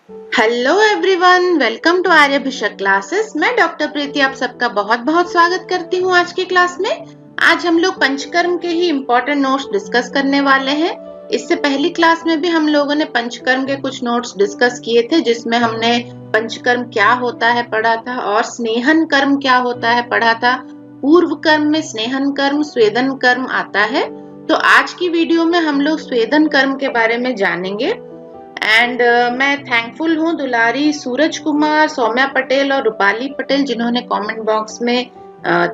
Hello everyone, welcome to Aryabhishak classes. मैं doctor Preeti आप सबका बहुत बहुत स्वागत करती हूँ आज की क्लास में। आज हम लोग पंचकर्म के ही इम्पोर्टेंट नोट्स डिस्कस करने वाले हैं। इससे पहली क्लास में भी हम लोगों ने पंचकर्म के कुछ नोट्स डिस्कस किए थे, जिसमें हमने पंचकर्म क्या होता है पढ़ा था और स्नेहन कर्म क्या होता है पढ़ा था। पूर्व कर्म में स्नेहन कर्म, स्वेदन कर्म आता है। तो आज की वीडियो में हम लोग स्वेदन कर्म के बारे में जानेंगे। एंड मैं थैंकफुल हूँ दुलारी सूरज कुमार, सौम्या पटेल और रूपाली पटेल, जिन्होंने कमेंट बॉक्स में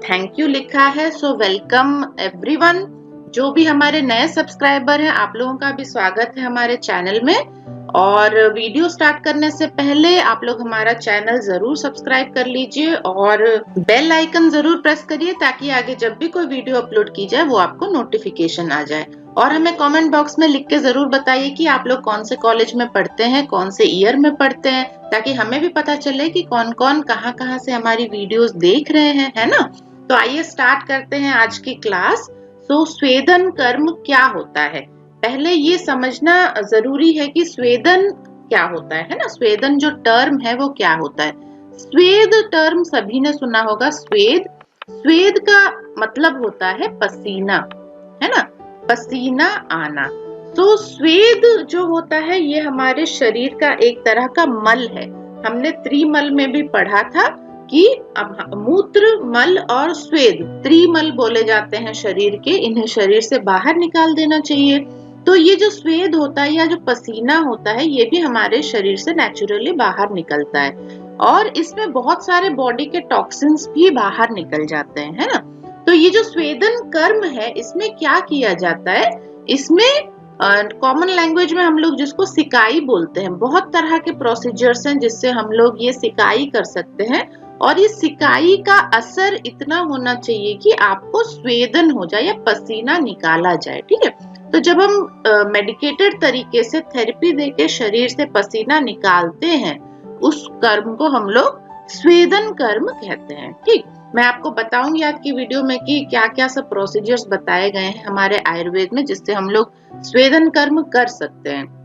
थैंक यू लिखा है। So welcome everyone. जो भी हमारे नए सब्सक्राइबर हैं, आप लोगों का भी स्वागत है हमारे चैनल में। और वीडियो स्टार्ट करने से पहले आप लोग हमारा चैनल जरूर सब्सक्राइब कर लीजिए और बेल आइकन जरूर प्रेस करिए, ताकि आगे जब भी कोई वीडियो अपलोड की जाए वो आपको नोटिफिकेशन आ जाए। और हमें कमेंट बॉक्स में लिख के जरूर बताइए कि आप लोग कौन से कॉलेज में पढ़ते हैं, कौन से ईयर में पढ़ते हैं, ताकि हमें भी पता चले कि कौन कौन कहाँ से हमारी वीडियोस देख रहे हैं, है ना। तो आइए स्टार्ट करते हैं आज की क्लास। तो स्वेदन कर्म क्या होता है, पहले ये समझना जरूरी है कि स्वेदन क्या होता है ना। स्वेदन जो टर्म है वो क्या होता है। स्वेद टर्म सभी ने सुना होगा। स्वेद, स्वेद का मतलब होता है पसीना, है ना, पसीना आना। तो स्वेद जो होता है ये हमारे शरीर का एक तरह का मल है। हमने त्रिमल में भी पढ़ा था कि मूत्र, मल और स्वेद, त्रिमल बोले जाते हैं शरीर के। इन्हें शरीर से बाहर निकाल देना चाहिए। तो ये जो स्वेद होता है या जो पसीना होता है, ये भी हमारे शरीर से नेचुरली बाहर निकलता है और इसमें बहुत सारे बॉडी के टॉक्सिन्स भी बाहर निकल जाते हैं, है ना। तो ये जो स्वेदन कर्म है, इसमें क्या किया जाता है, इसमें कॉमन लैंग्वेज में हम लोग जिसको सिकाई बोलते हैं, बहुत तरह के प्रोसीजर्स हैं जिससे हम लोग ये सिकाई कर सकते हैं। और ये सिकाई का असर इतना होना चाहिए कि आपको स्वेदन हो जाए या पसीना निकाला जाए, ठीक है। तो जब हम मेडिकेटेड तरीके से थेरेपी देके शरीर से पसीना निकालते हैं, उस कर्म को हम लोग स्वेदन कर्म कहते हैं, ठीक। मैं आपको बताऊंगी आज की वीडियो में कि क्या क्या सब प्रोसीजर्स बताए गए हैं हमारे आयुर्वेद में, जिससे हम लोग स्वेदन कर्म कर सकते हैं।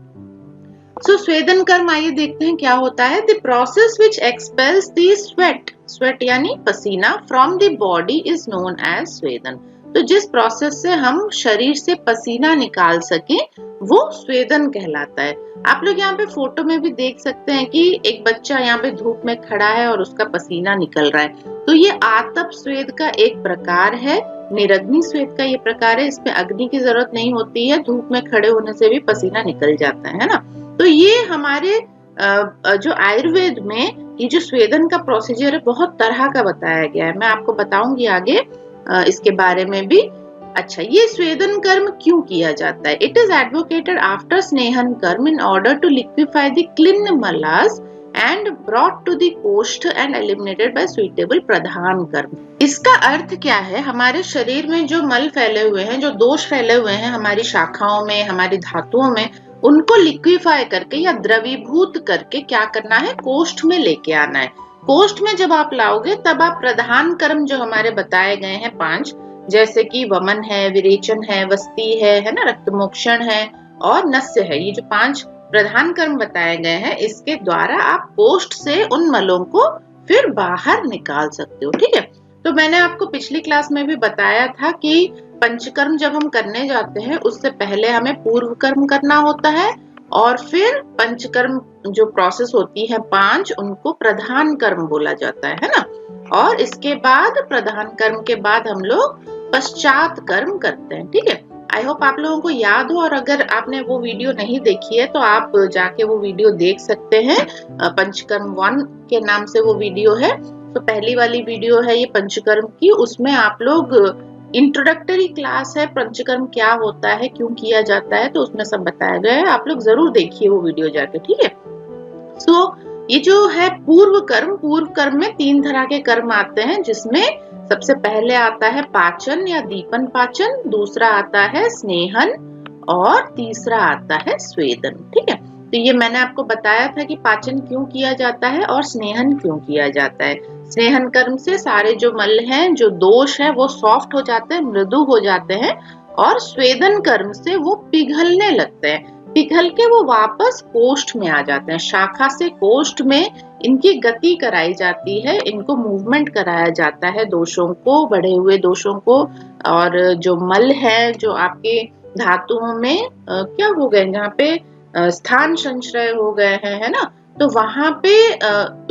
सो स्वेदन कर्म आइए देखते हैं क्या होता है। The process which expels the sweat, sweat यानी पसीना, from the body is known as swedan. तो जिस प्रोसेस से हम शरीर से पसीना निकाल सके वो स्वेदन कहलाता है। आप लोग यहाँ पे फोटो में भी देख सकते हैं कि एक बच्चा यहाँ पे धूप में खड़ा है और उसका पसीना निकल रहा है। तो ये आतप स्वेद का एक प्रकार है, निरग्नि स्वेद का ये प्रकार है। इसमें अग्नि की जरूरत नहीं होती है, धूप में खड़े होने से भी पसीना निकल जाता है ना। तो ये हमारे जो आयुर्वेद में ये जो स्वेदन का प्रोसीजर है, बहुत तरह का बताया गया है। मैं आपको बताऊंगी आगे इसके बारे में भी। अच्छा, ये स्वेदन कर्म क्यों किया जाता है? It is advocated after snehan karma in order to liquefy the clean malas and brought to the koshtha and eliminated by suitable pradhan karma. इसका अर्थ क्या है, हमारे शरीर में जो मल फैले हुए हैं, जो दोष फैले हुए हैं हमारी शाखाओं में, हमारी धातुओं में, उनको लिक्विफाई करके या द्रवीभूत करके क्या करना है, कोष्ठ में लेके आना है। कोष्ठ में जब आप लाओगे तब आप प्रधान कर्म जो हमारे बताए गए हैं 5, जैसे कि वमन है, विरेचन है, वस्ती है ना, रक्तमोक्षण है और नस्य है, ये जो 5 प्रधान कर्म बताए गए हैं, इसके द्वारा आप कोष्ठ से उन मलों को फिर बाहर निकाल सकते हो, ठीक है। तो मैंने आपको पिछली क्लास में भी बताया था कि पंचकर्म जब हम करने जाते हैं उससे पहले हमें पूर्व कर्म करना होता है और फिर पंचकर्म जो प्रोसेस होती है 5, उनको प्रधान कर्म बोला जाता है ना। और इसके बाद प्रधान कर्म के बाद हम लोग पश्चात कर्म करते हैं, ठीक है। आई होप आप लोगों को याद हो, और अगर आपने वो वीडियो नहीं देखी है तो आप जाके वो वीडियो देख सकते हैं। पंचकर्म 1 के नाम से वो वीडियो है। तो पहली वाली वीडियो है ये पंचकर्म की, उसमें आप लोग इंट्रोडक्टरी क्लास है, पंचकर्म क्या होता है, क्यों किया जाता है, तो उसमें सब बताया गया है। आप लोग जरूर देखिए वो वीडियो जाके, ठीक है। सो ये जो है पूर्व कर्म, पूर्व कर्म में 3 तरह के कर्म आते हैं, जिसमें सबसे पहले आता है पाचन या दीपन पाचन, दूसरा आता है स्नेहन और तीसरा आता है स्वेदन, ठीक है। तो ये मैंने आपको बताया था कि पाचन क्यों किया जाता है और स्नेहन क्यों किया जाता है। स्नेहन कर्म से सारे जो मल हैं, जो दोष है, वो सॉफ्ट हो जाते हैं, मृदु हो जाते हैं, और स्वेदन कर्म से वो पिघलने लगते हैं। पिघल के वो वापस कोष्ठ में आ जाते हैं। शाखा से कोष्ठ में इनकी गति कराई जाती है, इनको मूवमेंट कराया जाता है, दोषों को, बढ़े हुए दोषों को, और जो मल है, जो आपके धातुओं में क्या हो गए, जहाँ पे स्थान संचय हो गए हैं, है ना, तो वहां पे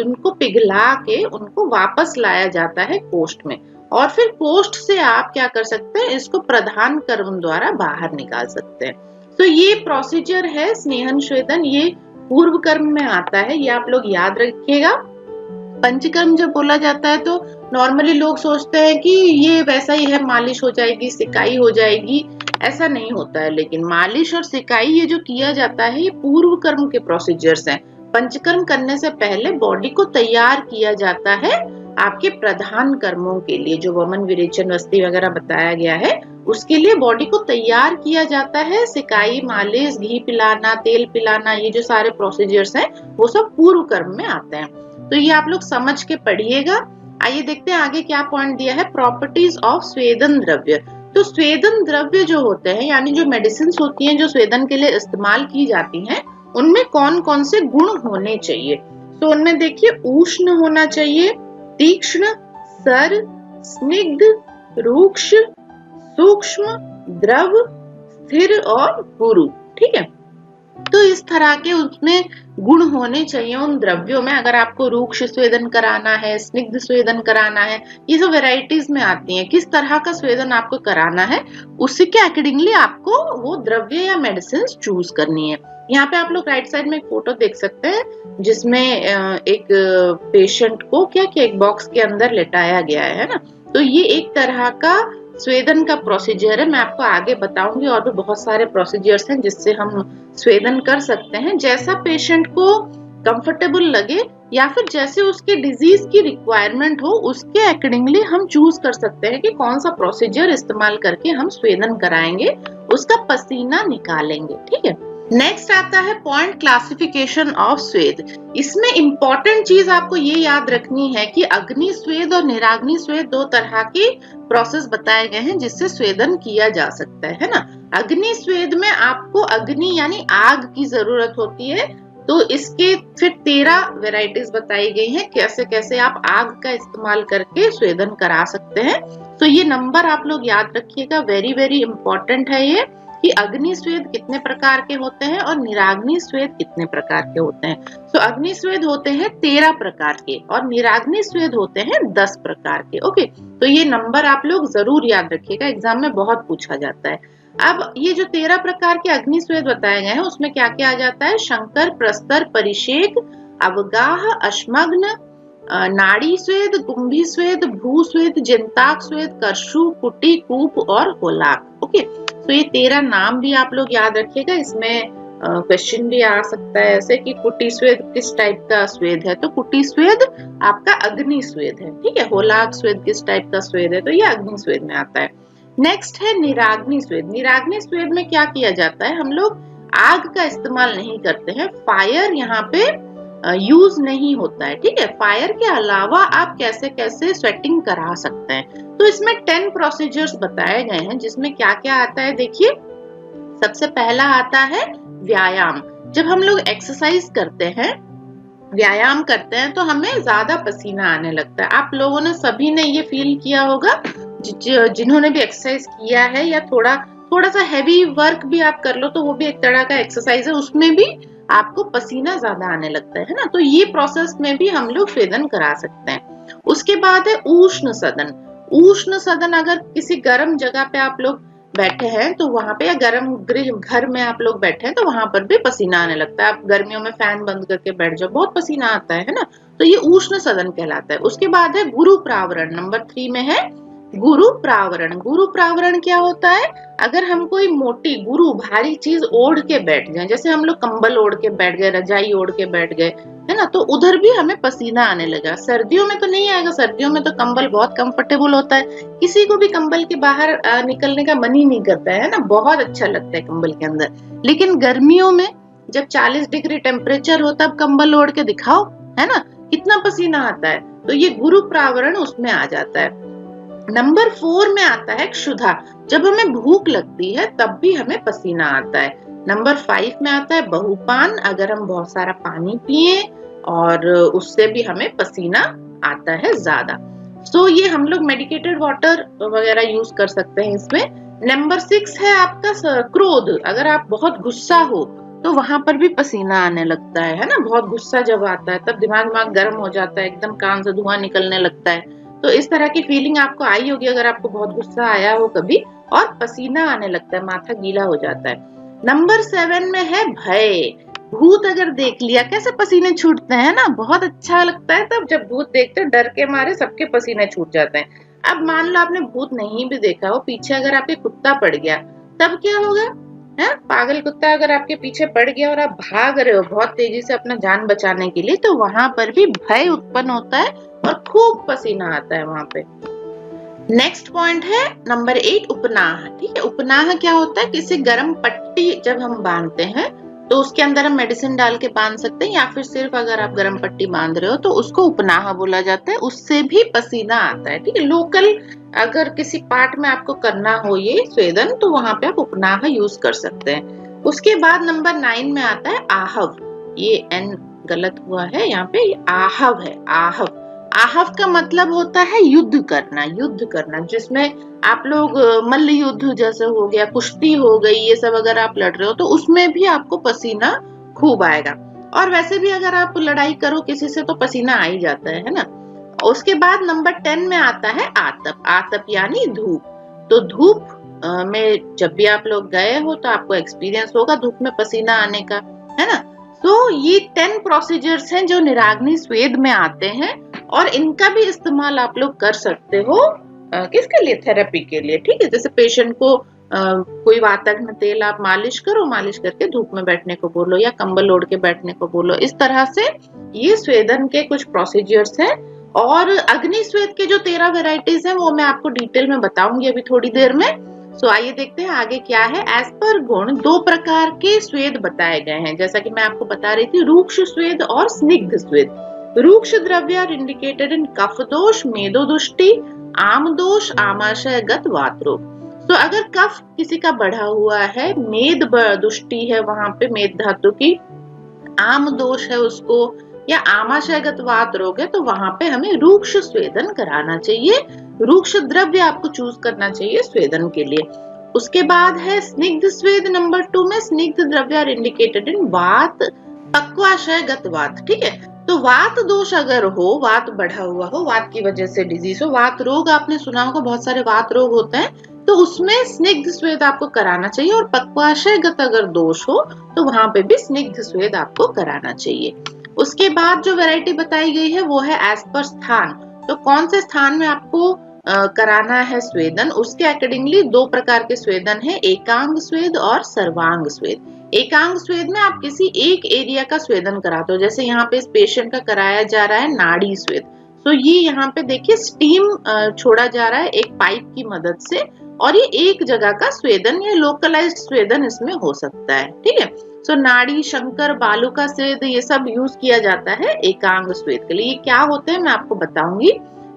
उनको पिघला के उनको वापस लाया जाता है कोष्ठ में, और फिर कोष्ठ से आप क्या कर सकते हैं, इसको प्रधान कर्म द्वारा बाहर निकाल सकते हैं। तो ये प्रोसीजर है स्नेहन स्वेदन, ये पूर्व कर्म में आता है, ये आप लोग याद रखिएगा। पंचकर्म जब बोला जाता है तो नॉर्मली लोग सोचते हैं कि ये वैसा ही है, मालिश हो जाएगी, सिकाई हो जाएगी, ऐसा नहीं होता है। लेकिन मालिश और सिकाई ये जो किया जाता है, ये पूर्व कर्म के प्रोसीजर्स हैं। पंचकर्म करने से पहले बॉडी को तैयार किया जाता है आपके प्रधान कर्मों के लिए, जो वमन विरेचन वस्ती वगैरह बताया गया है, उसके लिए बॉडी को तैयार किया जाता है। सिकाई, मालिश, घी पिलाना, तेल पिलाना, ये जो सारे प्रोसीजर्स हैं वो सब पूर्व कर्म में आते हैं। तो ये आप लोग समझ के पढ़िएगा। आइए देखते हैं आगे क्या पॉइंट दिया है, प्रॉपर्टीज ऑफ स्वेदन द्रव्य। तो स्वेदन द्रव्य जो होते हैं, यानी जो मेडिसिन होती हैं जो स्वेदन के लिए इस्तेमाल की जाती हैं, उनमें कौन कौन से गुण होने चाहिए। तो उनमें देखिए, उष्ण होना चाहिए, तीक्ष्ण, सर, स्निग्ध, रूक्ष, सूक्ष्म, द्रव, स्थिर और गुरु। ठीक है, तो इस तरह के उसमें गुण होने चाहिए उन द्रव्यों में। अगर आपको रूक्ष स्वेदन कराना है, स्निग्ध स्वेदन कराना है, ये सब वेराइटीज में आती हैं, किस तरह का स्वेदन आपको कराना है, उसी के अकॉर्डिंगली आपको वो द्रव्य या मेडिसिन चूज करनी है। यहाँ पे आप लोग राइट साइड में एक फोटो देख सकते हैं, जिसमें एक पेशेंट को क्या क्या एक बॉक्स के अंदर लेटाया गया है ना। तो ये एक तरह का स्वेदन का प्रोसीजर है। मैं आपको आगे बताऊंगी, और भी बहुत सारे प्रोसीजर्स हैं जिससे हम स्वेदन कर सकते हैं, जैसा पेशेंट को कंफर्टेबल लगे या फिर जैसे उसके डिजीज की रिक्वायरमेंट हो, उसके अकॉर्डिंगली हम चूज कर सकते हैं कि कौन सा प्रोसीजर इस्तेमाल करके हम स्वेदन कराएंगे, उसका पसीना निकालेंगे। ठीक है, नेक्स्ट आता है पॉइंट क्लासिफिकेशन ऑफ स्वेद। इसमें इंपॉर्टेंट चीज आपको ये याद रखनी है कि अग्नि स्वेद और निराग्नि स्वेद दो तरह के प्रोसेस बताए गए हैं जिससे स्वेदन किया जा सकता है ना। अग्नि स्वेद में आपको अग्नि यानी आग की जरूरत होती है, तो इसके फिर 13 वेराइटीज बताई गई हैं कैसे कैसे आप आग का इस्तेमाल करके स्वेदन करा सकते हैं। तो ये नंबर आप लोग याद रखिएगा, वेरी वेरी इंपॉर्टेंट है ये, कि अग्नि स्वेद कितने प्रकार के होते हैं और निराग्नि स्वेद कितने प्रकार के होते हैं। तो अग्नि स्वेद होते हैं 13 प्रकार के और निराग्नि स्वेद होते हैं 10 प्रकार के। ओके, तो ये नंबर आप लोग जरूर याद रखिएगा, एग्जाम में बहुत पूछा जाता है। अब ये जो 13 प्रकार के अग्नि स्वेद बताए गए हैं, उसमें क्या क्या आ जाता है, शंकर, प्रस्तर, परिषेक, अवगाह, अश्मग्न, नाड़ी स्वेद, कुंभी स्वेद, भू स्वेद, जिंताक स्वेद, करशु, कुटी, कूप और होलाक। ओके, तो ये 13 नाम भी आप लोग याद रखिएगा। इसमें क्वेश्चन भी आ सकता है ऐसे कि कुटी स्वेद किस टाइप का स्वेद है, तो कुटी स्वेद आपका अग्नि स्वेद है। ठीक है, होलाक स्वेद किस टाइप का स्वेद है, तो ये अग्नि स्वेद में आता है। नेक्स्ट है निराग्नि स्वेद। निराग्नि स्वेद में क्या किया जाता है, हम लोग आग का इस्तेमाल नहीं करते हैं, फायर यहाँ पे यूज नहीं होता है। ठीक है, फायर के अलावा आप कैसे कैसे स्वेटिंग करा सकते हैं। तो इसमें 10 प्रोसीजर्स बताए गए हैं जिसमें क्या क्या आता है। देखिए, सबसे पहला आता है व्यायाम। जब हम लोग एक्सरसाइज करते हैं, व्यायाम करते हैं, तो हमें ज्यादा पसीना आने लगता है। आप लोगों ने सभी ने ये फील किया होगा, जिन्होंने भी एक्सरसाइज किया है, या थोड़ा सा हैवी वर्क भी आप कर लो तो वो भी एक तरह का एक्सरसाइज है, उसमें भी आपको पसीना ज्यादा आने लगता है ना। तो ये प्रोसेस में भी हम लोग स्वेदन करा सकते हैं। उसके बाद है उष्ण सदन। उष्ण सदन, अगर किसी गर्म जगह पे आप लोग बैठे हैं तो वहां पे, या गर्म गृह घर में आप लोग बैठे हैं तो वहां पर भी पसीना आने लगता है। आप गर्मियों में फैन बंद करके बैठ जाओ, बहुत पसीना आता है ना, तो ये उष्ण सदन कहलाता है। उसके बाद है गुरु प्रावरण, नंबर 3 में है गुरु प्रावरण। गुरु प्रावरण क्या होता है, अगर हम कोई मोटी गुरु भारी चीज ओढ़ के बैठ गए, जैसे हम लोग कंबल ओढ़ के बैठ गए, रजाई ओढ़ के बैठ गए, है ना, तो उधर भी हमें पसीना आने लगा। सर्दियों में तो नहीं आएगा, सर्दियों में तो कंबल बहुत कंफर्टेबल होता है, किसी को भी कंबल के बाहर निकलने का मन ही नहीं करता है ना, बहुत अच्छा लगता है कंबल के अंदर। लेकिन गर्मियों में जब 40 डिग्री टेम्परेचर हो तब कंबल ओढ़ के दिखाओ, है ना, कितना पसीना आता है। तो ये गुरु प्रावरण उसमें आ जाता है। नंबर 4 में आता है क्षुधा। जब हमें भूख लगती है तब भी हमें पसीना आता है। नंबर 5 में आता है बहुपान, अगर हम बहुत सारा पानी पिए और उससे भी हमें पसीना आता है ज्यादा। सो ये हम लोग मेडिकेटेड वाटर वगैरह यूज कर सकते हैं इसमें। नंबर 6 है आपका क्रोध, अगर आप बहुत गुस्सा हो तो वहां पर भी पसीना आने लगता है ना। बहुत गुस्सा जब आता है तब दिमाग गर्म हो जाता है, एकदम कान से धुआं निकलने लगता है। तो इस तरह की फीलिंग आपको आई होगी अगर आपको बहुत गुस्सा आया हो कभी, और पसीना आने लगता है, माथा गीला हो जाता है। नंबर 7 में है भय। भूत अगर देख लिया, कैसे पसीने छूटते हैं ना, बहुत अच्छा लगता है तब जब भूत देखते हैं, डर के मारे सबके पसीने छूट जाते हैं। अब मान लो आपने भूत नहीं भी देखा हो, पीछे अगर आपके कुत्ता पड़ गया तब क्या होगा, है पागल कुत्ता अगर आपके पीछे पड़ गया और आप भाग रहे हो बहुत तेजी से अपना जान बचाने के लिए, तो वहां पर भी भय उत्पन्न होता है और खूब पसीना आता है वहां पे। नेक्स्ट पॉइंट है नंबर 8 उपनाह। ठीक है, उपनाह क्या होता है, किसी गर्म पट्टी जब हम बांधते हैं तो उसके अंदर हम मेडिसिन डाल के बांध सकते हैं, या फिर सिर्फ अगर आप गर्म पट्टी बांध रहे हो तो उसको उपनाह बोला जाता है, उससे भी पसीना आता है। ठीक है, लोकल अगर किसी पार्ट में आपको करना हो ये स्वेदन तो वहां पे आप उपनाह यूज कर सकते हैं। उसके बाद नंबर 9 में आता है आहव। ये एन गलत हुआ है यहाँ पे, आहव है आहव। आहव का मतलब होता है युद्ध करना, युद्ध करना जिसमें आप लोग मल्ल युद्ध जैसे हो गया, कुश्ती हो गई, ये सब अगर आप लड़ रहे हो तो उसमें भी आपको पसीना खूब आएगा। और वैसे भी अगर आप लड़ाई करो किसी से तो पसीना आ ही जाता है ना। उसके बाद नंबर 10 में आता है आतप। आतप यानी धूप। तो धूप में जब भी आप लोग गए हो तो आपको एक्सपीरियंस होगा धूप में पसीना आने का, है ना। तो ये 10 प्रोसीजर्स हैं जो निराग्नि स्वेद में आते हैं, और इनका भी इस्तेमाल आप लोग कर सकते हो किसके लिए, थेरेपी के लिए। ठीक है, जैसे पेशेंट को कोई वातग्न तेल आप मालिश करो, मालिश करके धूप में बैठने को बोलो या कंबल ओढ़ के बैठने को बोलो। इस तरह से ये स्वेदन के कुछ प्रोसीजर्स हैं। और अग्नि स्वेद के जो 13 वेराइटीज हैं वो मैं आपको डिटेल में बताऊंगी अभी थोड़ी देर में। सो आइए देखते हैं आगे क्या है। एज पर गुण 2 प्रकार के स्वेद बताए गए हैं, जैसा कि मैं आपको बता रही थी, रूक्ष स्वेद और स्निग्ध स्वेद। रूक्ष द्रव्य आर इंडिकेटेड इन कफ दोष, मेदोदुष्टि, आम दोष, आमाशयगत वात रोग। तो अगर कफ किसी का बढ़ा हुआ है, मेद दुष्टि है वहां पे मेद धातु की, आम दोष है उसको, या आमाशयगत वात रोग है, तो वहां पे हमें रूक्ष स्वेदन कराना चाहिए। रूक्ष द्रव्य आपको चूज करना चाहिए स्वेदन के लिए। उसके बाद है स्निग्ध स्वेद नंबर 2 में। स्निग्ध द्रव्य आर इंडिकेटेड इन वात, पक्वाशयगत वात। ठीक है, तो वात दोष अगर हो, वात बढ़ा हुआ हो, वात की वजह से डिजीज हो, वात रोग आपने सुना होगा, बहुत सारे वात रोग होते हैं, तो उसमें स्निग्ध स्वेद आपको कराना चाहिए। और पक्वाशयगत अगर दोष हो तो वहां पे भी स्निग्ध स्वेद आपको कराना चाहिए। उसके बाद जो वैरायटी बताई गई है वो है एज पर स्थान। तो कौन से स्थान में आपको कराना है स्वेदन, उसके अकॉर्डिंगली 2 प्रकार के स्वेदन है, एकांग स्वेद और सर्वांग स्वेद। एकांग स्वेद में आप किसी एक एरिया का स्वेदन कराते हो, जैसे यहाँ पे इस पेशेंट का कराया जा रहा है नाड़ी स्वेद। तो ये यहाँ पे देखिए स्टीम छोड़ा जा रहा है एक पाइप की मदद से, और ये एक जगह का स्वेदन या लोकलाइज्ड स्वेदन इसमें हो सकता है। ठीक है, सो नाड़ी, शंकर, बालू का स्वेद, ये सब यूज किया जाता है एकांग स्वेद के लिए। ये क्या होते हैं मैं आपको बताऊंगी।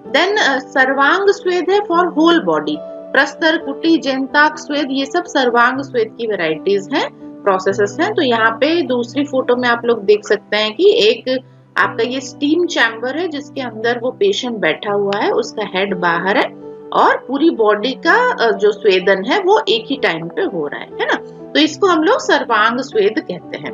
देन सर्वांग स्वेद है फॉर होल बॉडी। प्रस्तर, कुटी, जेंताक स्वेद, ये सब सर्वांग स्वेद की वेराइटीज हैं, प्रोसेसेस हैं। तो यहाँ पे दूसरी फोटो में आप लोग देख सकते हैं कि एक आपका ये स्टीम चैम्बर है जिसके अंदर वो पेशेंट बैठा हुआ है, उसका हेड बाहर है और पूरी बॉडी का जो स्वेदन है वो एक ही टाइम पे हो रहा है ना। तो इसको हम लोग सर्वांग स्वेद कहते हैं।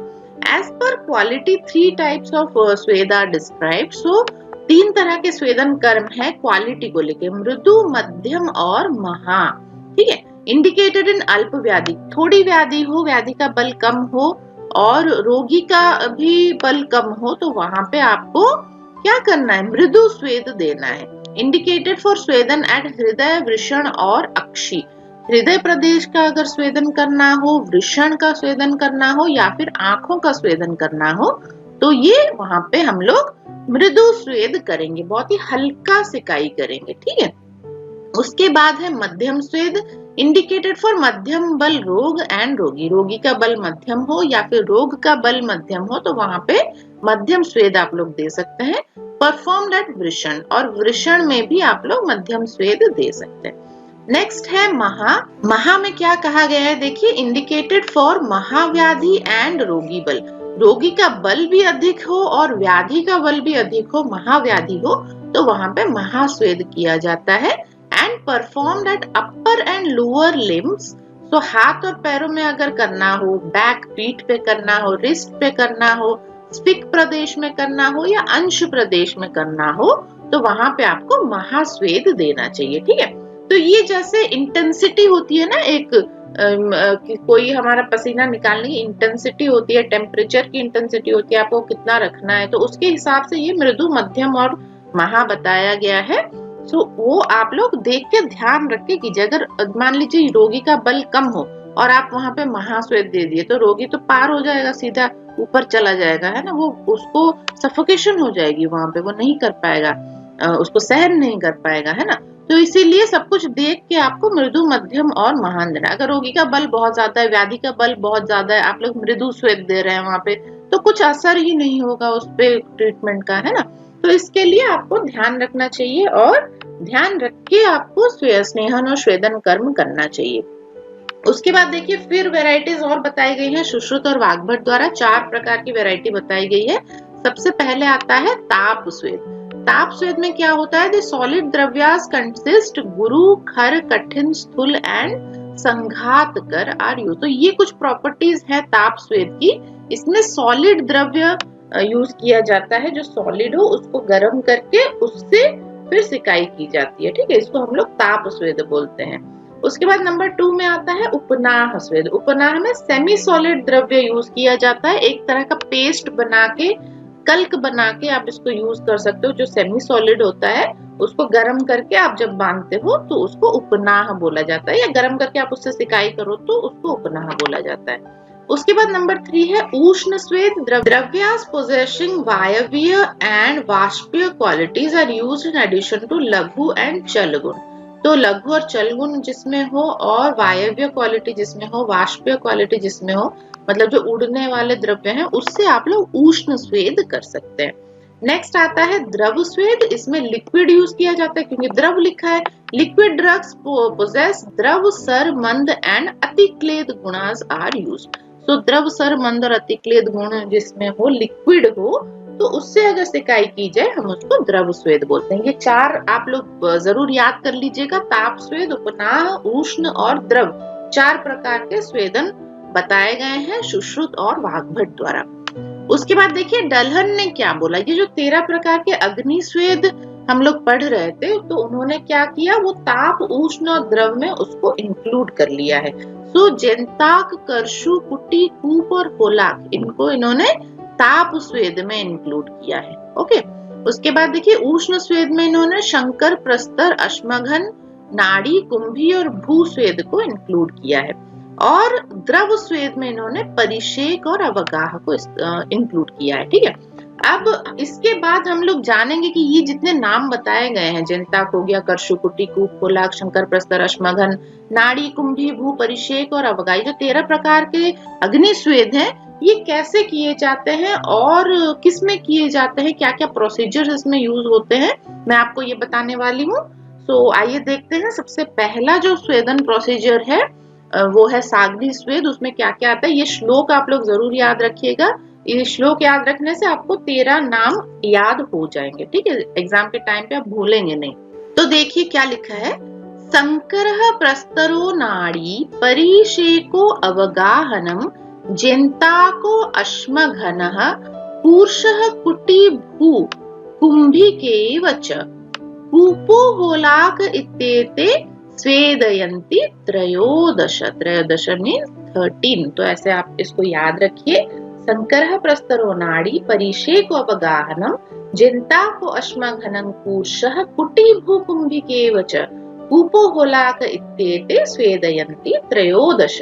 As per quality 3 types of sweda are described. So 3 तरह के स्वेदन कर्म है क्वालिटी को लेके, मृदु, मध्यम और महा। ठीक है, इंडिकेटेड इन अल्प व्याधि, थोड़ी व्याधि हो, व्याधि का बल कम हो और रोगी का भी बल कम हो, तो वहां पे आपको क्या करना है, मृदु स्वेद देना है। इंडिकेटेड फॉर स्वेदन एट हृदय, वृषण और अक्षी। हृदय प्रदेश का अगर स्वेदन करना हो, वृषण का स्वेदन करना हो, या फिर आंखों का स्वेदन करना हो, तो ये वहां पे हम लोग मृदु स्वेद करेंगे, बहुत ही हल्का सिकाई करेंगे। ठीक है, उसके बाद है मध्यम स्वेद, इंडिकेटेड फॉर मध्यम बल रोग एंड रोगी। रोगी का बल मध्यम हो या फिर रोग का बल मध्यम हो तो वहां पे मध्यम स्वेद आप लोग दे सकते हैं। परफॉर्म्ड एट वृषण, और वृषण में भी आप लोग मध्यम स्वेद दे सकते हैं। नेक्स्ट है महा। महा में क्या कहा गया है, देखिए, इंडिकेटेड फॉर महाव्याधि एंड रोगी बल। रोगी का बल भी अधिक हो और व्याधि का बल भी अधिक हो, महाव्याधि हो, तो वहां पे महास्वेद किया जाता है। And performed at upper and lower limbs, तो हाथ और पैरों में अगर करना हो, बैक पीठ पे करना हो, रिस्ट पे करना हो, स्पिक प्रदेश में करना हो या अंश प्रदेश में करना हो, तो वहां पे आपको महास्वेद देना चाहिए। ठीक है, तो ये जैसे इंटेंसिटी होती है ना, एक कोई हमारा पसीना निकालने की इंटेंसिटी होती है, टेम्परेचर की इंटेंसिटी होती है, आपको कितना रखना है, तो उसके हिसाब से ये मृदु, मध्यम और महा बताया गया है। सो वो आप लोग देख के ध्यान रख के कीजिए। अगर मान लीजिए रोगी का बल कम हो और आप वहां पे महास्वेद दे दिए, तो रोगी तो पार हो जाएगा, सीधा ऊपर चला जाएगा, है ना, वो उसको सफोकेशन हो जाएगी वहां पे, वो नहीं कर पाएगा, उसको सहन नहीं कर पाएगा, है ना। तो इसीलिए सब कुछ देख के आपको मृदु, मध्यम और महान देना। अगर रोगी का बल बहुत ज्यादा है, व्याधि का बल बहुत ज्यादा है, आप लोग मृदु स्वेद दे रहे हैं वहां पे, तो कुछ असर ही नहीं होगा उस पे ट्रीटमेंट का, है ना। तो इसके लिए आपको ध्यान रखना चाहिए और ध्यान रख के आपको स्नेहन और स्वेदन कर्म करना चाहिए। उसके बाद देखिए फिर वैरायटीज और बताई गई है सुश्रुत और वाग्भट द्वारा। 4 प्रकार की वैरायटी बताई गई है। सबसे पहले आता है ताप स्वेद। ताप स्वेद में क्या होता है, द सॉलिड द्रव्यास कंसिस्ट गुरु, खर, कठिन, स्थूल एंड संघात कर आर यूज। तो ये कुछ प्रॉपर्टीज है ताप स्वेद की। इसमें सॉलिड द्रव्य यूज किया जाता है, जो सॉलिड हो उसको गर्म करके उससे फिर सिकाई की जाती है। ठीक है, इसको हम लोग ताप स्वेद बोलते हैं। उसके बाद नंबर 2 में आता है उपनाह स्वेद। उपनाह में सेमी सॉलिड द्रव्य यूज किया जाता है, एक तरह का पेस्ट बना के, कल्क बना के आप इसको यूज कर सकते हो। जो सेमी सॉलिड होता है उसको गर्म करके आप जब बांधते हो तो उसको उपनाह बोला जाता है, या गर्म करके आप उससे सिकाई करो तो उसको उपनाह बोला जाता है। उसके बाद नंबर 3 है उष्ण स्वेद। द्रव्यास possessing vayaviya and vashpiya qualities are used in addition to laghu and chala guna. तो लघु और चल गुण जिसमें हो और वायव्य क्वालिटी जिसमें हो, वाष्पीय क्वालिटी जिसमें हो, मतलब जो उड़ने वाले द्रव्य हैं, उससे आप लोग उष्ण स्वेद कर सकते हैं। नेक्स्ट आता है द्रव स्वेद। इसमें लिक्विड यूज किया जाता है क्योंकि द्रव लिखा है। लिक्विड ड्रग्स पोजेस द्रव, सर, मंद एंड अतिक्लेद गुणास आर यूज्ड। तो द्रव, सर, मंद और अतिक्लेद गुण जिसमें हो, लिक्विड हो, तो उससे अगर सिकाई की जाए हम उसको द्रव स्वेद बोलते हैं। ये 4 आप लोग जरूर याद कर लीजिएगा। ताप स्वेद, उपनाह, उष्ण और द्रव, 4 प्रकार के स्वेदन बताए गए हैं सुश्रुत और वाग्भट द्वारा। उसके बाद देखिए डलहन ने क्या बोला। ये जो 13 प्रकार के अग्नि स्वेद हम लोग पढ़ रहे थे, तो उन्होंने क्या किया, वो ताप, उष्ण और द्रव में उसको इंक्लूड कर लिया है। तो जेंताक, करशु, कुटी, कूप और कोलाक, इनको इन्होंने ताप स्वेद में इंक्लूड किया है। ओके, उसके बाद देखिए उष्ण स्वेद में इन्होंने शंकर, प्रस्तर, अश्मघन, नाड़ी, कुंभी और भू स्वेद को इंक्लूड किया है। और द्रव स्वेद में इन्होंने परिषेक और अवगाह को इंक्लूड किया है। ठीक है, अब इसके बाद हम लोग जानेंगे कि ये जितने नाम बताए गए हैं, जेंताक हो गया, करशु, कुटी, कूप, कोलाक, शंकर, प्रस्तर, अश्मघन, नाड़ी, कुंभी, भू, परिषेक और अवगाही, जो 13 प्रकार के अग्नि स्वेद हैं, ये कैसे किए जाते हैं और किस में किए जाते हैं, क्या क्या प्रोसीजर इसमें यूज होते हैं, मैं आपको ये बताने वाली हूँ। सो आइए देखते हैं। सबसे पहला जो स्वेदन प्रोसीजर है वो है साग्नि स्वेद। उसमें क्या क्या आता है, ये श्लोक आप लोग जरूर याद रखिएगा। ये श्लोक याद रखने से आपको 13 नाम याद हो जाएंगे। ठीक है, एग्जाम के टाइम पे आप भूलेंगे नहीं। तो देखिए क्या लिखा है, संकरः प्रस्तरो नाड़ी, परिषेको अवगाहनम, जेंताको अश्मघनः, पूर्षः कुटी भू, कुंभिकेव च, कूपो होलाक इत्येते स्वेदयन्ति त्रयोदश। त्रयोदश मीन्स 13। तो ऐसे आप इसको याद रखिए। संकरः प्रस्तरो नाड़ी, परिषेको अवगाहनम, जेंताको अश्मघनम, पूर्षः कुटी भू, कुंभिकेव च, कूपो होलाक इत्येते स्वेदयन्ति त्रयोदश।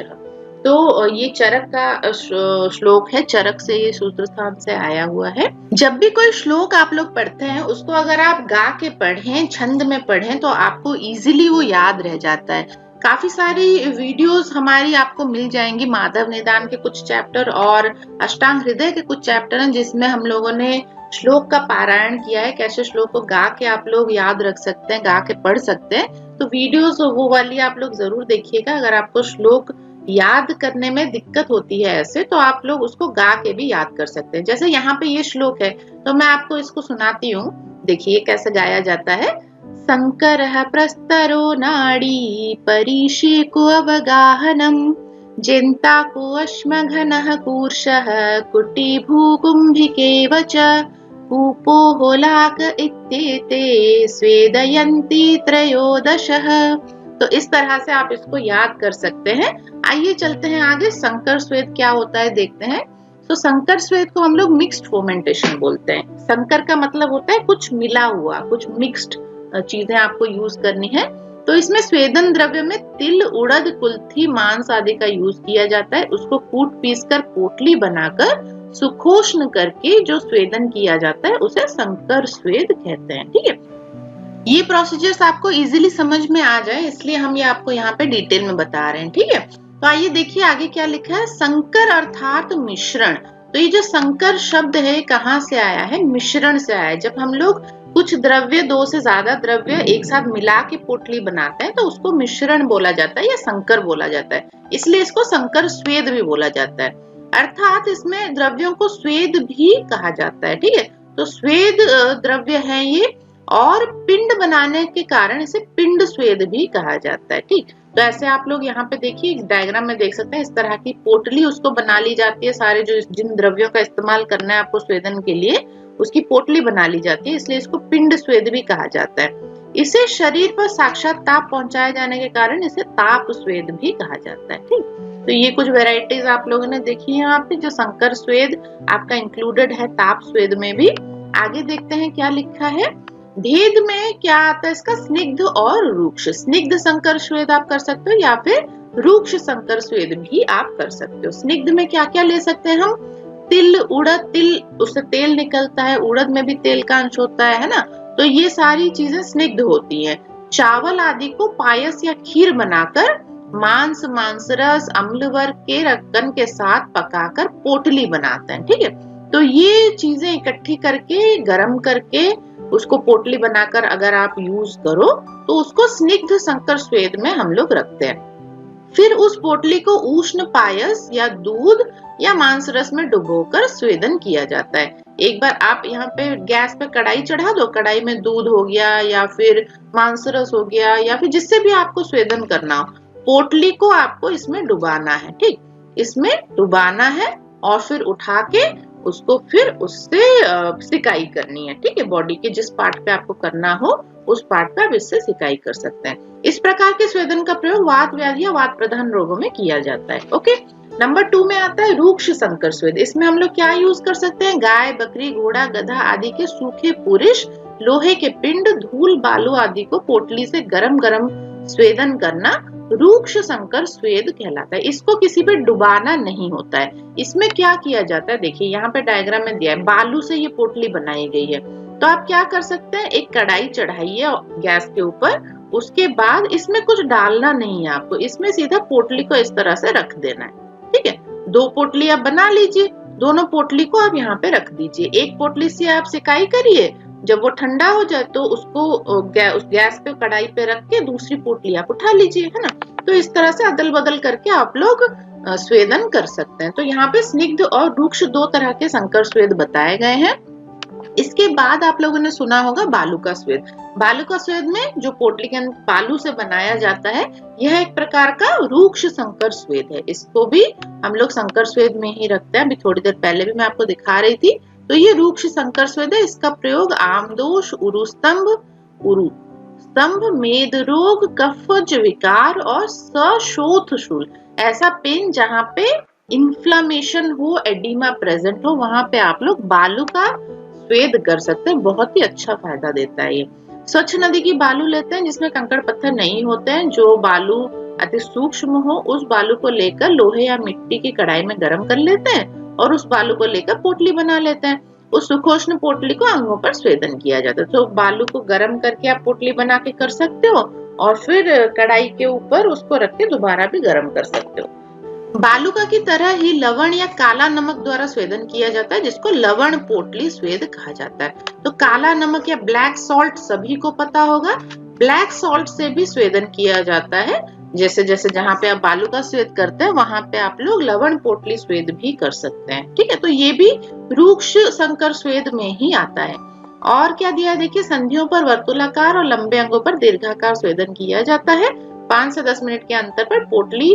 तो ये चरक का श्लोक है, चरक से ये सूत्र स्थान से आया हुआ है। जब भी कोई श्लोक आप लोग पढ़ते हैं, उसको अगर आप गा के पढ़ें, छंद में पढ़ें, तो आपको इजीली वो याद रह जाता है। काफी सारी वीडियोस हमारी आपको मिल जाएंगी, माधव निदान के कुछ चैप्टर और अष्टांग हृदय के कुछ चैप्टर हैं, जिसमें हम लोगों ने श्लोक का पारायण किया है, कैसे श्लोक को गा के आप लोग याद रख सकते हैं, गा के पढ़ सकते हैं। तो वीडियोस वो वाली आप लोग जरूर देखिएगा। अगर आपको श्लोक याद करने में दिक्कत होती है ऐसे, तो आप लोग उसको गा के भी याद कर सकते हैं। जैसे यहाँ पे ये श्लोक है, तो मैं आपको इसको सुनाती हूँ। देखिए कैसे गाया जाता है। शंकरः प्रस्तरो नाड़ी परीशिको अवगाहनम् जेन्ताको अश्मघनः कूर्षः कुटीभूकुम्भिकेव च कूपो होलाक इत्येते स्वेदयन्ति त्रयोदशः। तो इस तरह से आप इसको याद कर सकते हैं। आइए चलते हैं आगे। संकर स्वेद क्या होता है देखते हैं। तो संकर स्वेद को हम लोग मिक्स्ड फर्मेंटेशन बोलते हैं। संकर का मतलब होता है कुछ मिला हुआ, कुछ मिक्स्ड चीजें आपको यूज करनी है। तो इसमें स्वेदन द्रव्य में तिल, उड़द, कुल्थी, मांस आदि का यूज किया जाता है। उसको कूट पीस कर पोटली बनाकर सुखोष्ण करके जो स्वेदन किया जाता है उसे संकर स्वेद कहते हैं। ठीक है, ये प्रोसीजर्स आपको इजीली समझ में आ जाए इसलिए हम ये आपको यहाँ पे डिटेल में बता रहे हैं। ठीक है, तो आइए देखिए आगे क्या लिखा है। संकर अर्थात मिश्रण। तो ये जो संकर शब्द है कहाँ से आया है? मिश्रण से आया है। जब हम लोग कुछ द्रव्य, दो से ज्यादा द्रव्य एक साथ मिला के पोटली बनाते हैं तो उसको मिश्रण बोला जाता है या संकर बोला जाता है। इसलिए इसको संकर स्वेद भी बोला जाता है। अर्थात इसमें द्रव्यों को स्वेद भी कहा जाता है। ठीक है, तो स्वेद द्रव्य है ये, और पिंड बनाने के कारण इसे पिंड स्वेद भी कहा जाता है। ठीक, तो ऐसे आप लोग यहाँ पे देखिए डायग्राम में देख सकते हैं। इस तरह की पोटली उसको बना ली जाती है। सारे जो जिन द्रव्यों का इस्तेमाल करना है आपको स्वेदन के लिए, उसकी पोटली बना ली जाती है, इसलिए इसको पिंड स्वेद भी कहा जाता है। इसे शरीर पर साक्षात ताप पहुंचाए जाने के कारण इसे ताप स्वेद भी कहा जाता है। ठीक, तो ये कुछ वेराइटीज आप लोगों ने देखी है यहाँ पे, जो संकर स्वेद आपका इंक्लूडेड है ताप स्वेद में भी। आगे देखते हैं क्या लिखा है। भेद में क्या आता है इसका? स्निग्ध और रूक्ष। स्निग्ध संकर स्वेद आप कर सकते हो या फिर रूक्ष संकर स्वेद भी आप कर सकते हो। स्निग्ध में क्या क्या ले सकते हैं हम? तिल, उड़द, तिल उससे तेल निकलता है, उड़द में भी तेल का अंश होता है ना, तो ये सारी चीजें स्निग्ध होती हैं। चावल आदि को पायस या खीर बनाकर मांस, मांसरस, अम्लवर्ग के रक्कन के साथ पकाकर पोटली बनाते हैं। ठीक है, तो ये चीजें इकट्ठी करके गरम करके उसको पोटली बनाकर अगर आप यूज करो तो उसको स्निग्ध संकर स्वेद में हम लोग रखते हैं। फिर उस पोटली को उष्ण पायस या दूध या मांस रस में डुबोकर स्वेदन किया जाता है। एक बार आप यहाँ पे गैस पे कढ़ाई चढ़ा दो, कढ़ाई में दूध हो गया या फिर मांस रस हो गया या फिर जिससे भी आपको स्वेदन करना हो, पोटली को आपको इसमें डुबाना है। ठीक, इसमें डुबाना है और फिर उठा के उसको फिर उससे सिकाई करनी है। ठीक है, बॉडी के जिस पार्ट पे आपको करना हो उस पार्ट पे आप इससे सिकाई कर सकते हैं। इस प्रकार के स्वेदन का प्रयोग वात व्याधि या वात प्रधान रोगों में किया जाता है। ओके, नंबर 2 में आता है रूक्ष संकर स्वेद। इसमें हम लोग क्या यूज कर सकते हैं? गाय, बकरी, घोड़ा, गधा आदि के सूखे पुरुष, लोहे के पिंड, धूल, बालू आदि को पोटली से गरम गरम स्वेदन करना रूक्ष संकर स्वेद कहलाता है। इसको किसी पे डुबाना नहीं होता है। इसमें क्या किया जाता है देखिए यहाँ पे डायग्राम में दिया है, बालू से ये पोटली बनाई गई है। तो आप क्या कर सकते हैं, एक कढ़ाई चढ़ाइए गैस के ऊपर, उसके बाद इसमें कुछ डालना नहीं है आपको, इसमें सीधा पोटली को इस तरह से रख देना है। ठीक है, 2 पोटली आप बना लीजिए, दोनों पोटली को आप यहाँ पे रख दीजिए। एक पोटली से आप सिकाई करिए, जब वो ठंडा हो जाए तो उसको उस गैस पे कढ़ाई पे रख के दूसरी पोटली आप उठा लीजिए, है ना। तो इस तरह से अदल बदल करके आप लोग स्वेदन कर सकते हैं। तो यहाँ पे स्निग्ध और रूक्ष 2 तरह के संकर स्वेद बताए गए हैं। इसके बाद आप लोगों ने सुना होगा बालू का स्वेद। बालू का स्वेद में जो पोटली के अंदर बालू से बनाया जाता है, यह एक प्रकार का रूक्ष संकर स्वेद है। इसको भी हम लोग संकर स्वेद में ही रखते हैं। अभी थोड़ी देर पहले भी मैं आपको दिखा रही थी। तो ये रूक्ष संकर स्वेद है। इसका प्रयोग आमदोष, उरुस्तंभ, स्तंभ, मेद रोग, कफज विकार और सशोथ शूल, ऐसा पेन जहाँ पे इन्फ्लामेशन हो, एडिमा प्रेजेंट हो, वहां पे आप लोग बालू का स्वेद कर सकते हैं। बहुत ही अच्छा फायदा देता है ये। स्वच्छ नदी की बालू लेते हैं जिसमें कंकड़ पत्थर नहीं होते हैं। जो बालू अति सूक्ष्म हो उस बालू को लेकर लोहे या मिट्टी की कढ़ाई में गर्म कर लेते हैं और उस बालू को लेकर पोटली बना लेते हैं। उस सुखोष्ण पोटली को अंगों पर स्वेदन किया जाता है। तो बालू को गर्म करके आप पोटली बना के कर सकते हो और फिर कढ़ाई के ऊपर उसको रख के दोबारा भी गर्म कर सकते हो। बालुका की तरह ही लवण या काला नमक द्वारा स्वेदन किया जाता है, जिसको लवण पोटली स्वेद कहा जाता है। तो काला नमक या ब्लैक सॉल्ट सभी को पता होगा, ब्लैक सॉल्ट से भी स्वेदन किया जाता है। जैसे जैसे जहाँ पे आप बालुका स्वेद करते हैं वहां पे आप लोग लवण पोटली स्वेद भी कर सकते हैं। ठीक है, तो ये भी रूक्ष संकर स्वेद में ही आता है। और क्या दिया है देखिए, संधियों पर वर्तुलाकार और लंबे अंगों पर दीर्घाकार स्वेदन किया जाता है। 5 से 10 मिनट के अंतर पर पोटली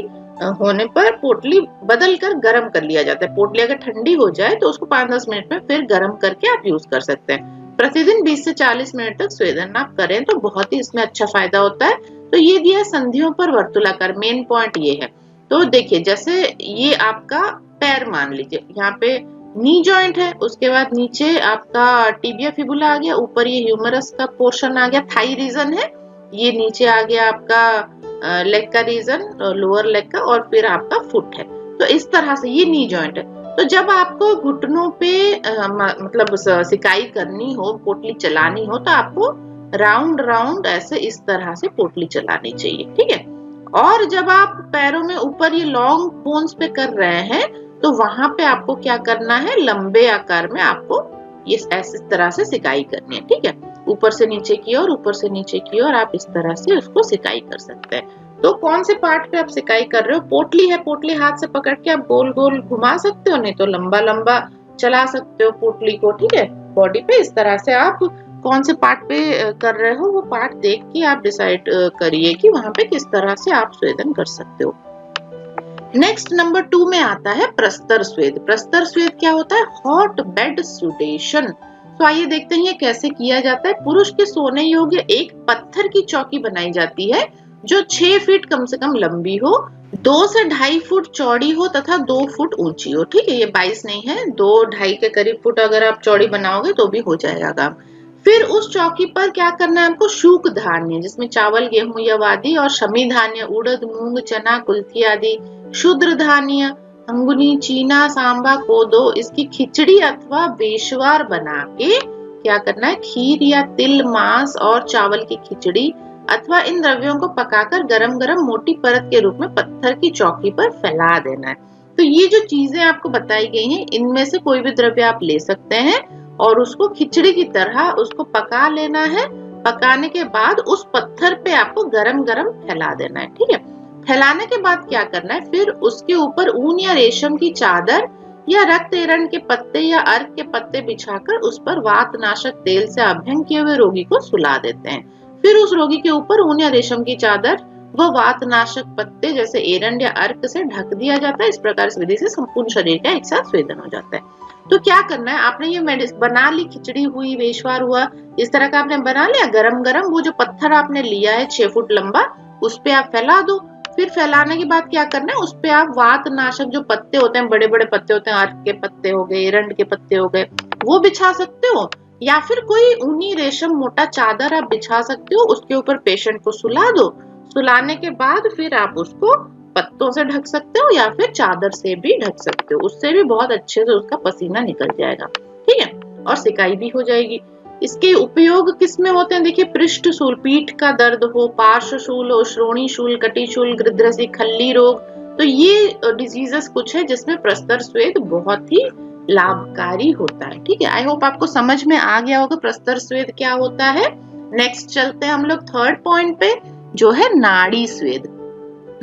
होने पर पोटली बदल कर गर्म कर लिया जाता है। पोटली अगर ठंडी हो जाए तो उसको 5-10 मिनट में फिर गर्म करके आप यूज कर सकते हैं। प्रतिदिन 20 से 40 मिनट तक स्वेदन आप करें तो बहुत ही इसमें अच्छा फायदा होता है। तो ये दिया है संधियों पर वर्तुलाकार, मेन पॉइंट ये है। तो देखिए, जैसे ये आपका पैर मान लीजिए, यहाँ पे नी जॉइंट है, उसके बाद नीचे आपका टिबिया फिबुला आ गया, ऊपर ये ह्यूमरस का पोर्शन आ गया, थाई रीजन है, ये नीचे आ गया आपका लेग का रीजन, लोअर लेग का, और फिर आपका फुट है। तो इस तरह से ये नी जॉइंट है। तो जब आपको घुटनों पे मतलब सिकाई करनी हो, पोटली चलानी हो, तो आपको राउंड राउंड ऐसे इस तरह से पोटली चलानी चाहिए। ठीक है, और जब आप पैरों में ऊपर ये लॉन्ग बोन्स पे कर रहे हैं तो वहां पे आपको क्या करना है, लंबे आकार में आपको ये ऐसे तरह से सिकाई करनी है। ठीक है, ऊपर से नीचे की ओर, ऊपर से नीचे की ओर आप इस तरह से उसको सिकाई कर सकते हैं। तो कौन से पार्ट पे आप सिकाई कर रहे हो, पोटली है, पोटली हाथ से पकड़ के आप गोल गोल घुमा सकते हो, नहीं तो लंबा लंबा चला सकते हो पोटली को। ठीक है, बॉडी पे इस तरह से आप कौन से पार्ट पे कर रहे हो वो पार्ट देख के आप डिसाइड करिए कि वहां पे किस तरह से आप स्वेदन कर सकते हो। नेक्स्ट नंबर 2 में आता है प्रस्तर स्वेद। प्रस्तर स्वेद क्या होता है, हॉट बेड सुडेशन। तो आइए देखते हैं ये कैसे किया जाता है। पुरुष के सोने योग्य एक पत्थर की चौकी बनाई जाती है जो 6 फीट कम से कम लंबी हो, 2 से 2.5 फुट चौड़ी हो तथा 2 फुट ऊंची हो। ठीक है, ये 22 नहीं है, 2-2.5 के करीब फुट अगर आप चौड़ी बनाओगे तो भी हो जाएगा काम। फिर उस चौकी पर क्या करना है आपको, शूक धान्य जिसमें चावल, गेहूं या वादी, और शमी धान्य, उड़द, मूंग, चना, कुल्थी आदि, शुद्र धान्य, अंगुनी, चीना, सांबा, कोदो, इसकी खिचड़ी अथवा बेशवार बना के क्या करना है, खीर या तिल, मांस और चावल की खिचड़ी अथवा इन द्रव्यों को पकाकर गरम गरम मोटी परत के रूप में पत्थर की चौकी पर फैला देना है। तो ये जो चीजें आपको बताई गई हैं, इनमें से कोई भी द्रव्य आप ले सकते हैं और उसको खिचड़ी की तरह उसको पका लेना है। पकाने के बाद उस पत्थर पे आपको गरम गरम फैला देना है। ठीक है, फैलाने के बाद क्या करना है, फिर उसके ऊपर ऊन या रेशम की चादर या रक्त एरंड के पत्ते या अर्क के पत्ते बिछाकर उस पर वातनाशक तेल से अभ्यंग किए हुए रोगी को सुला देते हैं। फिर उस रोगी के ऊपर ऊन या रेशम की चादर व वातनाशक पत्ते जैसे एरंड या अर्क से ढक दिया जाता है। इस प्रकार इस विधि से संपूर्ण शरीर का एक साथ स्वेदन हो जाता है। तो क्या करना है, आपने ये बना ली, खिचड़ी हुई, वेशवार हुआ, इस तरह का आपने बना लिया, गरम गरम वो जो पत्थर आपने लिया है 6 फुट लंबा, उस पे आप फैला दो। फिर फैलाने के बाद क्या करना है, उस पे आप वातनाशक जो पत्ते होते हैं, बड़े बड़े पत्ते होते हैं, अर्क के पत्ते हो गए, एरंड के पत्ते हो गए, वो बिछा सकते हो, या फिर कोई ऊनी रेशम मोटा चादर आप बिछा सकते हो, उसके ऊपर पेशेंट को सुला दो। सुलाने के बाद फिर आप उसको पत्तों से ढक सकते हो या फिर चादर से भी ढक सकते हो, उससे भी बहुत अच्छे से उसका पसीना निकल जाएगा। ठीक है, और सिकाई भी हो जाएगी। इसके उपयोग किस में होते हैं, देखिए, पृष्ठ शूल, पीठ का दर्द हो, पार्श्व शूल हो, श्रोणी शूल, कटी शूल, गृध्रसी, खल्ली रोग, तो ये डिजीजेस कुछ है जिसमें प्रस्तर स्वेद बहुत ही लाभकारी होता है। ठीक है, आई होप आपको समझ में आ गया होगा प्रस्तर स्वेद क्या होता है। नेक्स्ट चलते हैं हम लोग थर्ड पॉइंट पे, जो है नाड़ी स्वेद।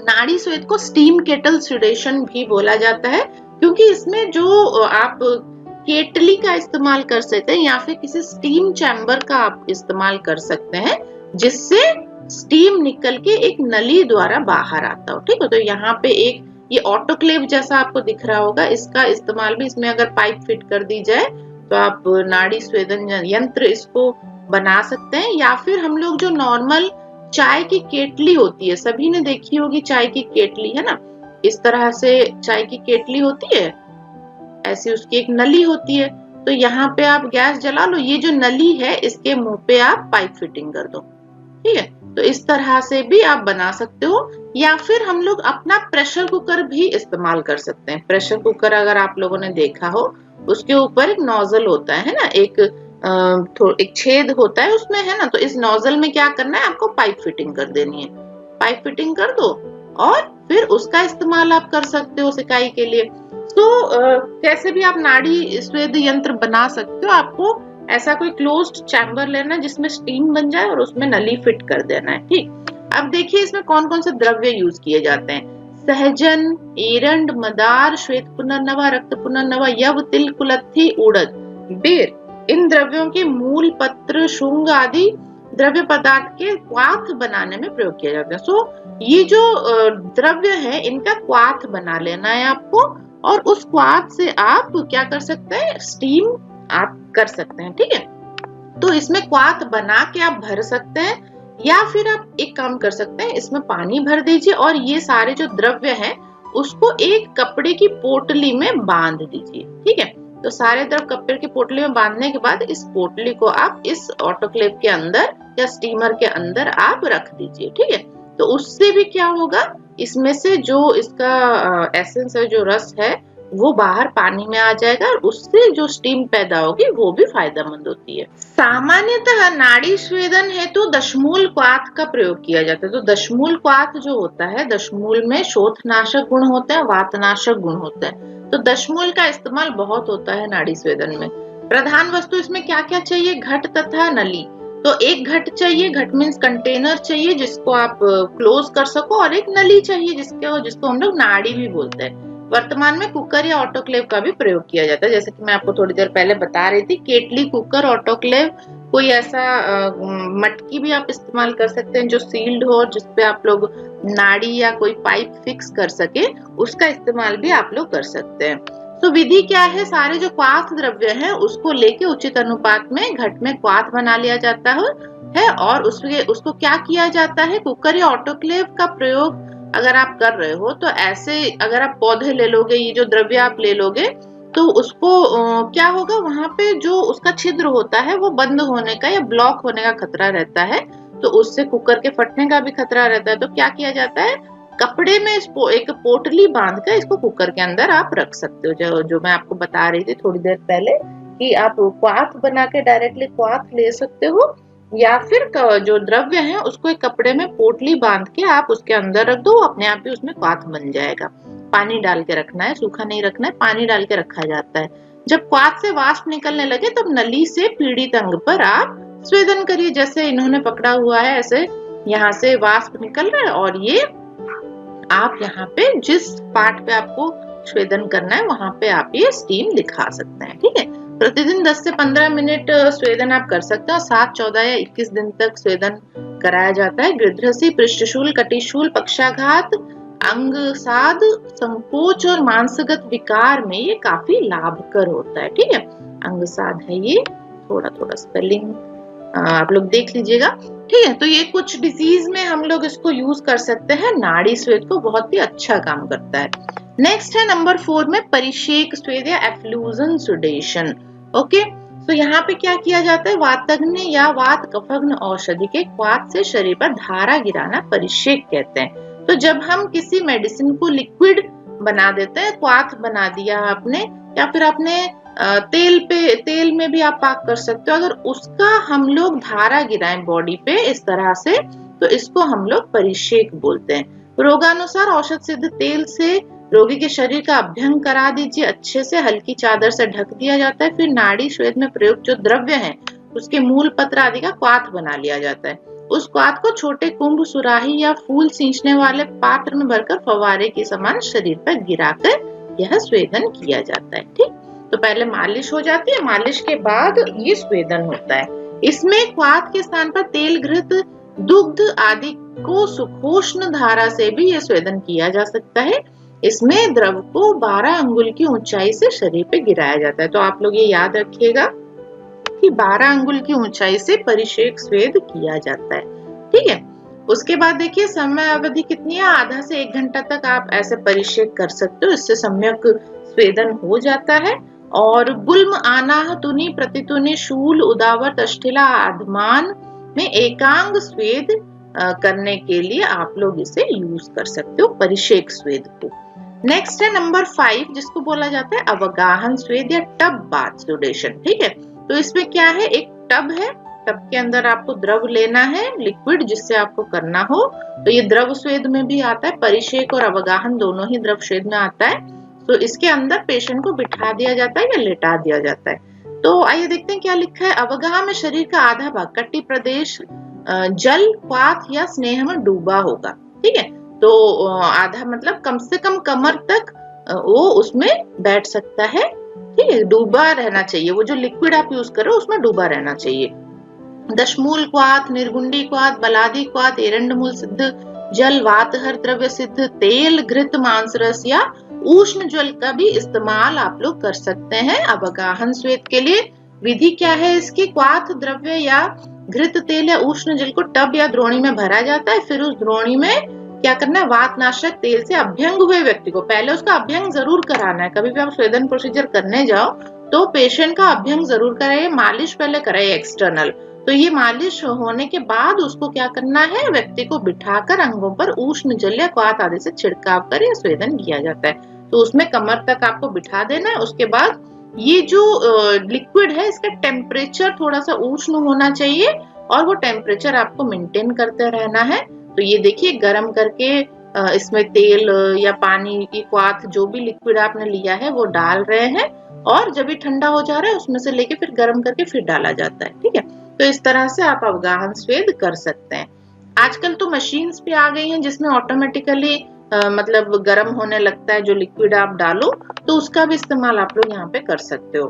नाड़ी स्वेद को स्टीम केटल सुडेशन भी बोला जाता है, क्योंकि इसमें जो आप केटली का इस्तेमाल कर सकते हैं या फिर किसी स्टीम चैम्बर का आप इस्तेमाल कर सकते हैं, जिससे स्टीम निकल के एक नली द्वारा बाहर आता हो। ठीक है, तो यहाँ पे एक ये ऑटोक्लेव जैसा आपको दिख रहा होगा, इसका इस्तेमाल भी, इसमें अगर पाइप फिट कर दी जाए तो आप नाड़ी स्वेदन यंत्र इसको बना सकते हैं। या फिर हम लोग जो नॉर्मल चाय की केटली होती है, सभी ने देखी होगी चाय की केटली, है ना, इस तरह से चाय की केटली होती है, ऐसी उसकी एक नली होती है। तो यहाँ पे आप गैस जला लो, ये जो नली है इसके मुंह पे आप पाइप फिटिंग कर दो। ठीक है, तो इस तरह से भी आप बना सकते हो। या फिर हम लोग अपना प्रेशर कुकर भी इस्तेमाल कर सकते हैं। प्रेशर कुकर अगर आप लोगों ने देखा हो, उसके ऊपर एक नोजल होता है ना, एक छेद होता है उसमें, है ना, तो इस नोजल में क्या करना है, आपको पाइप फिटिंग कर देनी है। पाइप फिटिंग कर दो, और फिर उसका इस्तेमाल आप कर सकते हो सिकाई के लिए। तो कैसे भी आप नाड़ी स्वेद यंत्र बना सकते हो। आपको ऐसा कोई क्लोज्ड चैम्बर लेना है जिसमें स्टीम बन जाए और उसमें नली फिट कर देना है। ठीक, अब देखिए इसमें कौन कौन से द्रव्य यूज किए जाते हैं। सहजन, एरंड, मदार, श्वेत पुनर्नवा, रक्त पुनर्नवा, यव, तिल, कुलत्थी, उड़द, बेर, इन द्रव्यों के मूल, पत्र, शुंग आदि द्रव्य पदार्थ के क्वाथ बनाने में प्रयोग किया जाता है। सो ये जो द्रव्य है इनका क्वाथ बना लेना है आपको, और उस क्वाथ से आप क्या कर सकते हैं, स्टीम आप कर सकते हैं। ठीक है, तो इसमें क्वाथ बना के आप भर सकते हैं, या फिर आप एक काम कर सकते हैं, इसमें पानी भर दीजिए और ये सारे जो द्रव्य हैं उसको एक कपड़े की पोटली में बांध दीजिए। ठीक है, तो सारे द्रव्य कपड़े की पोटली में बांधने के बाद इस पोटली को आप इस ऑटोक्लेव के अंदर या स्टीमर के अंदर आप रख दीजिए। ठीक है, तो उससे भी क्या होगा, इसमें से जो इसका एसेंस है, जो रस है, वो बाहर पानी में आ जाएगा और उससे जो स्टीम पैदा होगी वो भी फायदेमंद होती है। सामान्यतः नाड़ी स्वेदन हेतु दशमूल क्वाथ का प्रयोग किया जाता है। तो दशमूल क्वाथ जो होता है, दशमूल में शोथनाशक गुण होते हैं, वातनाशक गुण होते हैं, तो दशमूल का इस्तेमाल बहुत होता है नाड़ी स्वेदन में। प्रधान वस्तु इसमें क्या क्या चाहिए, घट तथा नली। तो एक घट चाहिए, घट मीन्स कंटेनर चाहिए जिसको आप क्लोज कर सको, और एक नली चाहिए जिसको हम लोग नाड़ी भी बोलते हैं। वर्तमान में कुकर या ऑटोक्लेव का भी प्रयोग किया जाता है, जैसे कि मैं आपको थोड़ी देर पहले बता रही थी। केटली, कुकर, ऑटोक्लेव, कोई ऐसा मटकी भी आप इस्तेमाल कर सकते हैं जो सील्ड हो, जिसपे आप लोग नाड़ी या कोई पाइप फिक्स कर सके, उसका इस्तेमाल भी आप लोग कर सकते हैं। तो विधि क्या है, सारे जो क्वाथ द्रव्य है उसको लेके उचित अनुपात में घट में क्वाथ बना लिया जाता है, और उसको क्या किया जाता है, कुकर या ऑटोक्लेव का प्रयोग अगर आप कर रहे हो तो ऐसे, अगर आप पौधे ले लोगे, ये जो द्रव्य आप ले लोगे, तो उसको क्या होगा, वहां पे जो उसका छिद्र होता है वो बंद होने का या ब्लॉक होने का खतरा रहता है, तो उससे कुकर के फटने का भी खतरा रहता है। तो क्या किया जाता है, कपड़े में एक पोटली बांध कर इसको कुकर के अंदर आप रख सकते हो, जो मैं आपको बता रही थी थोड़ी देर पहले कि आप क्वाथ बना के डायरेक्टली क्वाथ ले सकते हो, या फिर जो द्रव्य है उसको एक कपड़े में पोटली बांध के आप उसके अंदर रख दो, अपने आप ही उसमें क्वाथ बन जाएगा। पानी डाल के रखना है, सूखा नहीं रखना है, पानी डाल के रखा जाता है। जब क्वाथ से वाष्प निकलने लगे तब नली से पीड़ित अंग पर आप स्वेदन करिए, जैसे इन्होंने पकड़ा हुआ है ऐसे यहाँ से वाष्प निकल रहा है, और ये आप यहाँ पे जिस पार्ट पे आपको स्वेदन करना है वहां पे आप ये स्टीम दिखा सकते हैं। ठीक है, प्रतिदिन 10 से 15 मिनट स्वेदन आप कर सकते हो। 7, 14 या 21 दिन तक स्वेदन कराया जाता है। गृध्रसी, पृष्ठशूल, कटिशूल, पक्षाघात, अंगसाद, संकोच और मांसगत विकार में ये काफी लाभकर होता है। ठीक है, अंगसाद है ये, थोड़ा थोड़ा स्पेलिंग आप लोग देख लीजिएगा। ठीक है, तो ये कुछ डिजीज में हम लोग इसको यूज कर सकते हैं। नाड़ी स्वेद को बहुत ही अच्छा काम करता है। नेक्स्ट है नंबर 4 में परिषेक स्वेद या एफ्लूजन सुडेशन। ओके, तो यहाँ पे क्या किया जाता है, वातग्न या वात कफग्न औषधि के क्वाथ से शरीर पर धारा गिराना परिषेक कहते हैं। तो जब हम किसी मेडिसिन को लिक्विड बना देते हैं, क्वाथ बना दिया आपने, या फिर आपने तेल में भी आप पाक कर सकते हो, अगर उसका हम लोग धारा गिराएं बॉडी पे इस तरह से, तो इसको हम लोग परिषेक बोलते हैं। रोगानुसार औषध सिद्ध तेल से रोगी के शरीर का अभ्यंग करा दीजिए, अच्छे से हल्की चादर से ढक दिया जाता है। फिर नाड़ी स्वेद में प्रयुक्त जो द्रव्य है उसके मूल, पत्र आदि का क्वाथ बना लिया जाता है। उस क्वाथ को छोटे कुंभ, सुराही या फूल सींचने वाले पात्र में भरकर फव्वारे के समान शरीर पर गिराकर यह स्वेदन किया जाता है। ठीक, तो पहले मालिश हो जाती है, मालिश के बाद ये स्वेदन होता है। इसमें क्वाथ के स्थान पर तेल, घृत, दुग्ध आदि को सुखोष्ण धारा से भी यह स्वेदन किया जा सकता है। इसमें द्रव को 12 अंगुल की ऊंचाई से शरीर पे गिराया जाता है। तो आप लोग ये याद रखिएगा कि 12 अंगुल की ऊंचाई से परिषेक स्वेद किया जाता है। ठीक है, उसके बाद देखिए समय अवधि कितनी है, आधा से 1 घंटा तक आप ऐसे परिषेक कर सकते हो, इससे सम्यक स्वेदन हो जाता है। और गुल्म, आनाह, तुनी, प्रतितुनी, शूल, उदावत, अष्ठिला, आधमान में एकांग स्वेद करने के लिए आप लोग इसे यूज कर सकते हो, परिषेक स्वेद को। नेक्स्ट है नंबर 5, जिसको बोला जाता है अवगाहन स्वेद या टब बाथ सुडेशन। ठीक है, तो इसमें क्या है, एक टब है टब के अंदर आपको द्रव लेना है, लिक्विड, जिससे आपको करना हो। तो ये द्रव स्वेद में भी आता है, परिषेक और अवगाहन दोनों ही द्रव स्वेद में आता है। तो इसके अंदर पेशेंट को बिठा दिया जाता है या लेटा दिया जाता है। तो आइए देखते हैं क्या लिखा है। अवगाह में शरीर का आधा भाग कटी प्रदेश जल, क्वाथ या स्नेह में डूबा होगा। ठीक है, तो आधा मतलब कम से कम कमर तक वो उसमें बैठ सकता है। ठीक है, डूबा रहना चाहिए, वो जो लिक्विड आप यूज करो उसमें डूबा रहना चाहिए। दशमूल क्वाथ, निर्गुंडी क्वाथ, बलादी क्वाथ, एरंडमूल सिद्ध जल, वातहर द्रव्य सिद्ध तेल, घृत मांस रस या उष्ण जल का भी इस्तेमाल आप लोग कर सकते हैं अवगाहन स्वेद के लिए। विधि क्या है इसकी? क्वाथ द्रव्य या घृत तेल या उष्ण जल को टब या द्रोणी में भरा जाता है। फिर उस द्रोणी में क्या करना है? वातनाशक तेल से अभ्यंग हुए व्यक्ति को, पहले उसका अभ्यंग जरूर कराना है। कभी भी आप स्वेदन प्रोसीजर करने जाओ तो पेशेंट का अभ्यंग जरूर कराइए, मालिश पहले कराइए एक्सटर्नल। तो ये मालिश होने के बाद उसको क्या करना है? व्यक्ति को बिठाकर अंगों पर उष्ण जल या क्वाथ आदि से छिड़काव कर यह स्वेदन किया जाता है। तो उसमें कमर तक आपको बिठा देना है। उसके बाद ये जो लिक्विड है इसका टेम्परेचर थोड़ा सा उष्ण होना चाहिए और वो टेम्परेचर आपको मेंटेन करते रहना है। तो ये देखिए गर्म करके इसमें तेल या पानी की क्वाथ जो भी लिक्विड आपने लिया है वो डाल रहे हैं, और जब ये ठंडा हो जा रहा है उसमें से लेके फिर गर्म करके फिर डाला जाता है। ठीक है, तो इस तरह से आप अवगाहन स्वेद कर सकते हैं। आजकल तो मशीन्स भी आ गई हैं जिसमें ऑटोमेटिकली मतलब गर्म होने लगता है जो लिक्विड आप डालो, तो उसका भी इस्तेमाल आप लोग यहाँ पे कर सकते हो।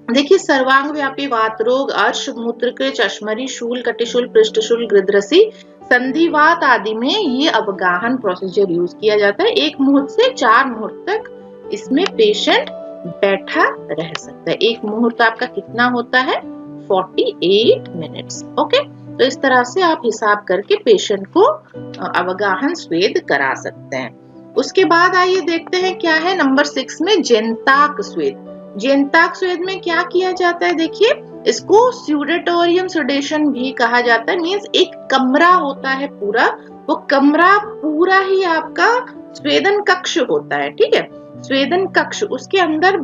देखिए सर्वांग व्यापी वात रोग, अर्श, मूत्रकृच, अश्मरी, शूल, कटिशूल, पृष्ठशूल, गृध्रसी, संधिवात आदि में ये अवगाहन प्रोसीजर यूज किया जाता है। 1 मुहूर्त से 4 मुहूर्त तक इसमें पेशेंट बैठा रह सकता है। 1 मुहूर्त आपका कितना होता है? 48 मिनट्स। ओके, तो इस तरह से आप हिसाब करके पेशेंट को अवगाहन स्वेद करा सकते हैं। उसके बाद आइए देखते हैं क्या है नंबर 6 में जेंताक स्वेद। जेंताक स्वेद में क्या किया जाता है? देखिए इसको स्यूडेटोरियम सेडेशन भी कहा जाता है। मींस एक कमरा होता है पूरा, वो कमरा पूरा ही आपका स्वेदन कक्ष होता है। ठीक है, स्वेदन कक्ष, उसके अंदर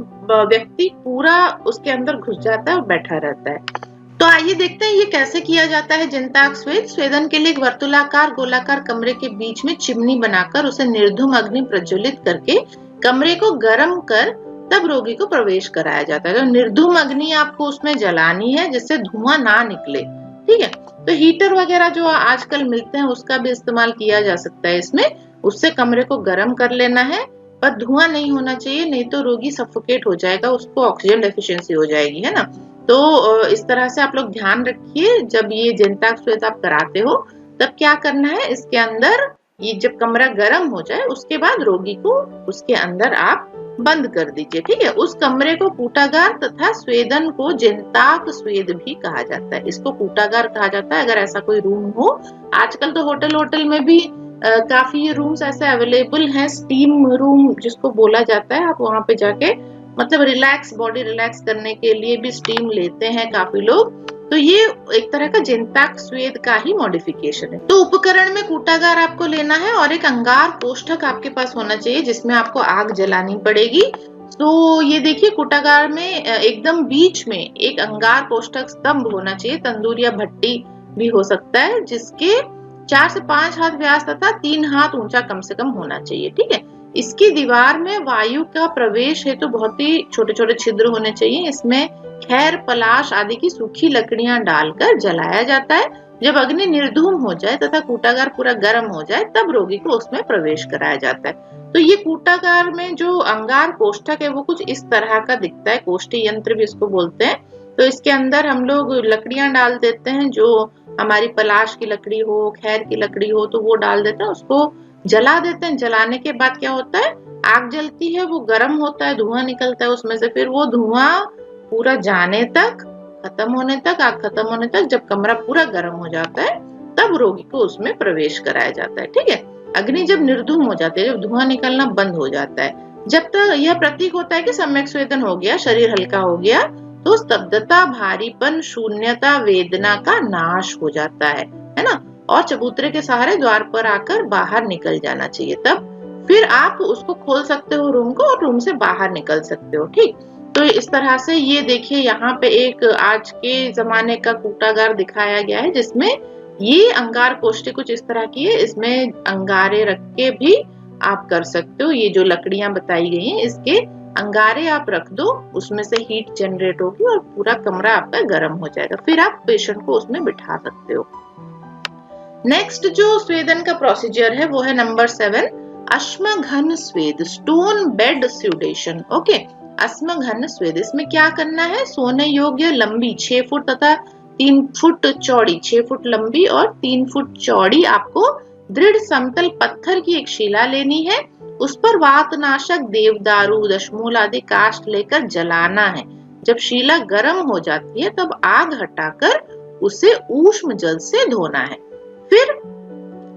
व्यक्ति पूरा उसके अंदर घुस जाता है और बैठा रहता है। तो आइए देखते हैं ये कैसे किया जाता है जेंताक स्वेद। स्वेदन के लिए एक वर्तुलाकार गोलाकार कमरे के बीच में चिमनी बनाकर उसे निर्धूम अग्नि प्रज्वलित करके कमरे को गर्म कर तब रोगी को प्रवेश कराया जाता है। तो निर्धूम अग्नि आपको उसमें जलानी है जिससे धुआं ना निकले। ठीक है, तो हीटर वगैरह जो आजकल मिलते हैं उसका भी इस्तेमाल किया जा सकता है इसमें। उससे कमरे को गर्म कर लेना है, पर धुआं नहीं होना चाहिए, नहीं तो रोगी सफोकेट हो जाएगा, उसको ऑक्सीजन डेफिशिएंसी हो जाएगी, है ना। तो इस तरह से आप लोग ध्यान रखिए जब ये जेंताक स्वेद आप कराते हो तब क्या करना है, इसके अंदर ये जब कमरा गर्म हो जाए उसके बाद रोगी को उसके अंदर आप बंद कर दीजिए। ठीक है, उस कमरे को कूटागार तथा स्वेदन को जेंताक स्वेद भी कहा जाता है। इसको कूटागार कहा जाता है अगर ऐसा कोई रूम हो। आजकल तो होटल में भी काफी रूम्स ऐसे अवेलेबल हैं, स्टीम रूम जिसको बोला जाता है। आप वहां पे जाके मतलब रिलैक्स, बॉडी रिलैक्स करने के लिए भी स्टीम लेते हैं काफी लोग। तो ये एक तरह का जेंताक स्वेद का ही मॉडिफिकेशन है। तो उपकरण में कूटागार आपको लेना है और एक अंगार कोष्ठक आपके पास होना चाहिए जिसमें आपको आग जलानी पड़ेगी। तो ये देखिए कूटागार में एकदम बीच में एक अंगार कोष्ठक स्तंभ होना चाहिए, तंदूर या भट्टी भी हो सकता है, जिसके 4 से 5 हाथ व्यास तथा 3 हाथ ऊंचा कम से कम होना चाहिए। ठीक है, इसकी दीवार में वायु का प्रवेश है तो बहुत ही छोटे छोटे छिद्र होने चाहिए। इसमें खैर, पलाश आदि की सूखी लकड़ियां डालकर जलाया जाता है। जब अग्नि निर्धूम हो जाए तथा कूटागार पूरा गर्म हो जाए तब रोगी को उसमें प्रवेश कराया जाता है। तो ये कूटागार में जो अंगार कोष्ठक है वो कुछ इस तरह का दिखता है, कोष्ठी यंत्र भी इसको बोलते हैं। तो इसके अंदर हम लोग लकड़ियां डाल देते हैं, जो हमारी पलाश की लकड़ी हो, खैर की लकड़ी हो, तो वो डाल देते हैं, उसको जला देते हैं। जलाने के बाद क्या होता है, आग जलती है, वो गर्म होता है, धुआं निकलता है उसमें से। फिर वो धुआं पूरा जाने तक, खत्म होने तक, आग खत्म होने तक, जब कमरा पूरा गर्म हो जाता है तब रोगी को उसमें प्रवेश कराया जाता है। ठीक है, अग्नि जब निर्धूम हो जाती है, जब धुआं निकलना बंद हो जाता है, जब तक यह प्रतीक होता है कि सम्यक स्वेदन हो गया, शरीर हल्का हो गया, तो स्तब्धता, भारीपन, शून्यता, वेदना का नाश हो जाता है ना। और चबूतरे के सहारे द्वार पर आकर बाहर निकल जाना चाहिए। तब फिर आप उसको खोल सकते हो रूम को और रूम से बाहर निकल सकते हो। ठीक, तो इस तरह से ये देखिए यहाँ पे एक आज के जमाने का कूटागार दिखाया गया है, जिसमें ये अंगार कोष्ठी कुछ इस तरह की है। इसमें अंगारे रख के भी आप कर सकते हो। ये जो लकड़ियां बताई गई हैं, इसके अंगारे आप रख दो, उसमें से हीट जनरेट होगी और पूरा कमरा आपका गर्म हो जाएगा। फिर आप पेशेंट को उसमें बिठा सकते हो। नेक्स्ट जो स्वेदन का प्रोसीजर है वो है नंबर 7, अश्मघन स्वेद, स्टोन बेड स्यूडेशन। ओके, अश्मघन स्वेद, इसमें क्या करना है? सोने योग्य लंबी 6 फुट तथा 3 फुट चौड़ी, 6 फुट लंबी और 3 फुट चौड़ी आपको दृढ़ समतल पत्थर की एक शिला लेनी है। उस पर वातनाशक, देवदारू, दशमूल आदि काष्ठ लेकर जलाना है। जब शिला गर्म हो जाती है तब आग हटाकर उसे ऊष्म जल से धोना है। फिर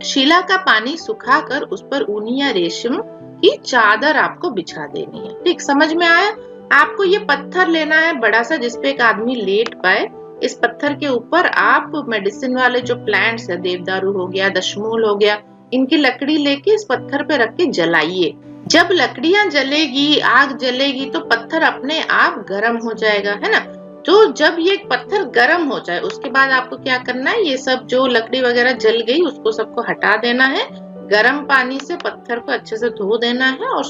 शिला का पानी सुखाकर उस पर ऊनी या रेशम की चादर आपको बिछा देनी है। ठीक, समझ में आया? आपको ये पत्थर लेना है बड़ा सा, जिसपे एक आदमी लेट पाए। इस पत्थर के ऊपर आप मेडिसिन वाले जो प्लांट्स है, देवदारू हो गया, दशमूल हो गया, इनकी लकड़ी लेके इस पत्थर पे रख के जलाइए। जब लकड़ियां जलेगी, आग जलेगी, तो पत्थर अपने आप गर्म हो जाएगा, है ना? तो जब ये पत्थर गर्म हो जाए उसके बाद आपको क्या करना है? ये सब जो लकड़ी वगैरह जल गई उसको सबको हटा देना है। गर्म पानी से पत्थर को अच्छे से धो देना है और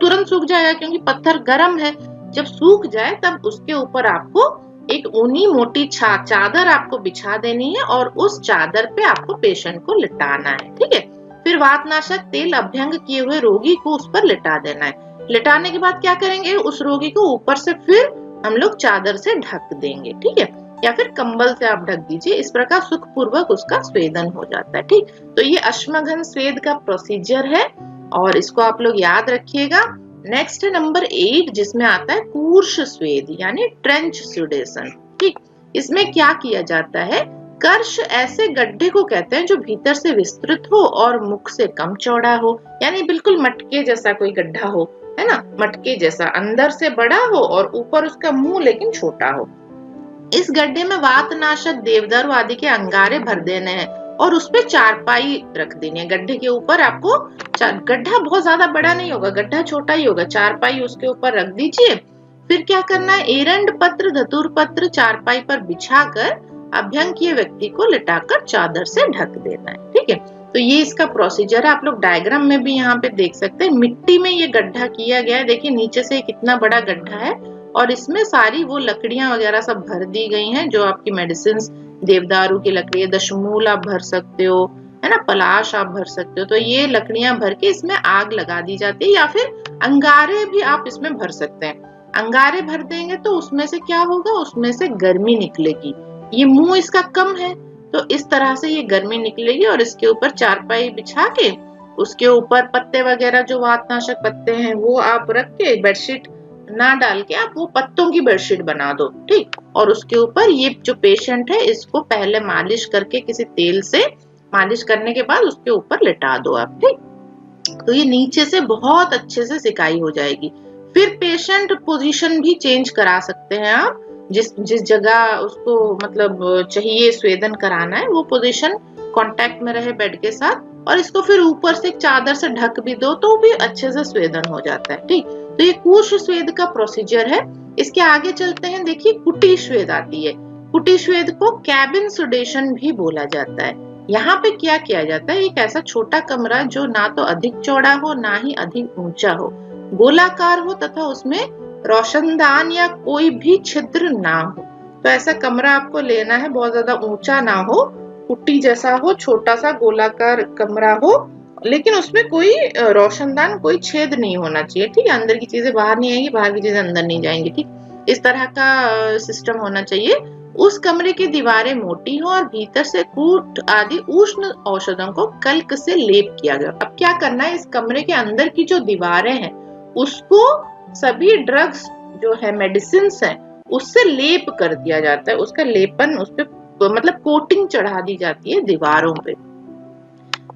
तुरंत सूख जाएगा, क्योंकि पत्थर गर्म है। जब सूख जाए तब उसके ऊपर आपको एक ऊनी मोटी चादर आपको बिछा देनी है और उस चादर पे आपको पेशेंट को लिटाना है। ठीक है, फिर वातनाशक तेल अभ्यंग किए हुए रोगी को उस पर लिटा देना है। लिटाने के बाद क्या करेंगे? उस रोगी को ऊपर से फिर हम लोग चादर से ढक देंगे। ठीक है, या फिर कंबल से आप ढक दीजिए। इस प्रकार सुखपूर्वक उसका स्वेदन हो जाता है। ठीक, तो ये अश्मघन स्वेद का प्रोसीजर है और इसको आप लोग याद रखिएगा। नेक्स्ट है नंबर 8, जिसमें आता है कूर्श स्वेद यानी ट्रेंच स्यूडेशन। ठीक, इसमें क्या किया जाता है? कर्श ऐसे गड्ढे को कहते हैं जो भीतर से विस्तृत हो और मुख से कम चौड़ा हो, यानी बिल्कुल मटके जैसा कोई गड्ढा हो, है ना? मटके जैसा, अंदर से बड़ा हो और ऊपर उसका मुंह लेकिन छोटा हो। इस गड्ढे में वातनाशक, देवदारू आदि के अंगारे भर देने हैं और उस पे चारपाई रख देनी है। गड्ढे के ऊपर आपको गड्ढा बहुत ज्यादा बड़ा नहीं होगा, गड्ढा छोटा ही होगा, चारपाई उसके ऊपर रख दीजिए। फिर क्या करना है? एरंड पत्र, धतूर पत्र चारपाई पर बिछाकर अभ्यंग किए व्यक्ति को लिटाकर चादर से ढक देना है। ठीक है, तो ये इसका प्रोसीजर है। आप लोग डायग्राम में भी यहाँ पे देख सकते हैं, मिट्टी में ये गड्ढा किया गया है। देखिए नीचे से कितना बड़ा गड्ढा है और इसमें सारी वो लकड़ियां वगैरह सब भर दी गई हैं जो आपकी मेडिसिन, देवदारू की लकड़ी, दशमूल आप भर सकते हो, है ना, पलाश आप भर सकते हो। तो ये लकड़ियां भर के इसमें आग लगा दी जाती है, या फिर अंगारे भी आप इसमें भर सकते हैं। अंगारे भर देंगे तो उसमें से क्या होगा? उसमें से गर्मी निकलेगी। ये मुंह इसका कम है तो इस तरह से ये गर्मी निकलेगी और इसके ऊपर चारपाई बिछा के उसके ऊपर पत्ते वगैरह जो वातनाशक पत्ते हैं वो आप रख के, बेडशीट ना डाल के आप वो पत्तों की बेडशीट बना दो। ठीक, और उसके ऊपर ये जो पेशेंट है इसको पहले मालिश करके किसी तेल से मालिश करने के बाद उसके ऊपर लिटा दो आप। ठीक, तो ये नीचे से बहुत अच्छे से सिकाई हो जाएगी। फिर पेशेंट पोजीशन भी चेंज करा सकते हैं आप, जिस जगह उसको मतलब चाहिए स्वेदन कराना है वो पोजीशन कांटेक्ट में रहे बेड के साथ, और इसको फिर ऊपर से एक चादर से ढक भी दो तो भी अच्छे से स्वेदन हो जाता है। ठीक, तो ये कूर्श स्वेद का प्रोसीजर है। इसके आगे चलते हैं। देखिए कुटी स्वेद आती है। कुटी स्वेद को कैबिन सुडेशन भी बोला जाता है। यहाँ पे क्या किया जाता है? एक ऐसा छोटा कमरा जो ना तो अधिक चौड़ा हो ना ही अधिक ऊंचा हो, गोलाकार हो तथा उसमें रोशनदान या कोई भी छिद्र ना हो। तो ऐसा कमरा आपको लेना है, बहुत ज्यादा ऊंचा ना हो, कुट्टी जैसा हो, छोटा सा गोलाकार कमरा हो, लेकिन उसमें कोई रोशनदान, कोई छेद नहीं होना चाहिए। ठीक है, अंदर की चीजें बाहर नहीं आएंगी, बाहर की चीजें अंदर नहीं जाएंगी। ठीक, इस तरह का सिस्टम होना चाहिए। उस कमरे की दीवारें मोटी हो और भीतर से कूट आदि उष्ण औषधों को कल्क से लेप किया गया। अब क्या करना है? इस कमरे के अंदर की जो दीवारें हैं उसको सभी ड्रग्स जो है, मेडिसिन है, उससे लेप कर दिया जाता है। उसका लेपन, उस पे मतलब कोटिंग चढ़ा दी जाती है दीवारों पे।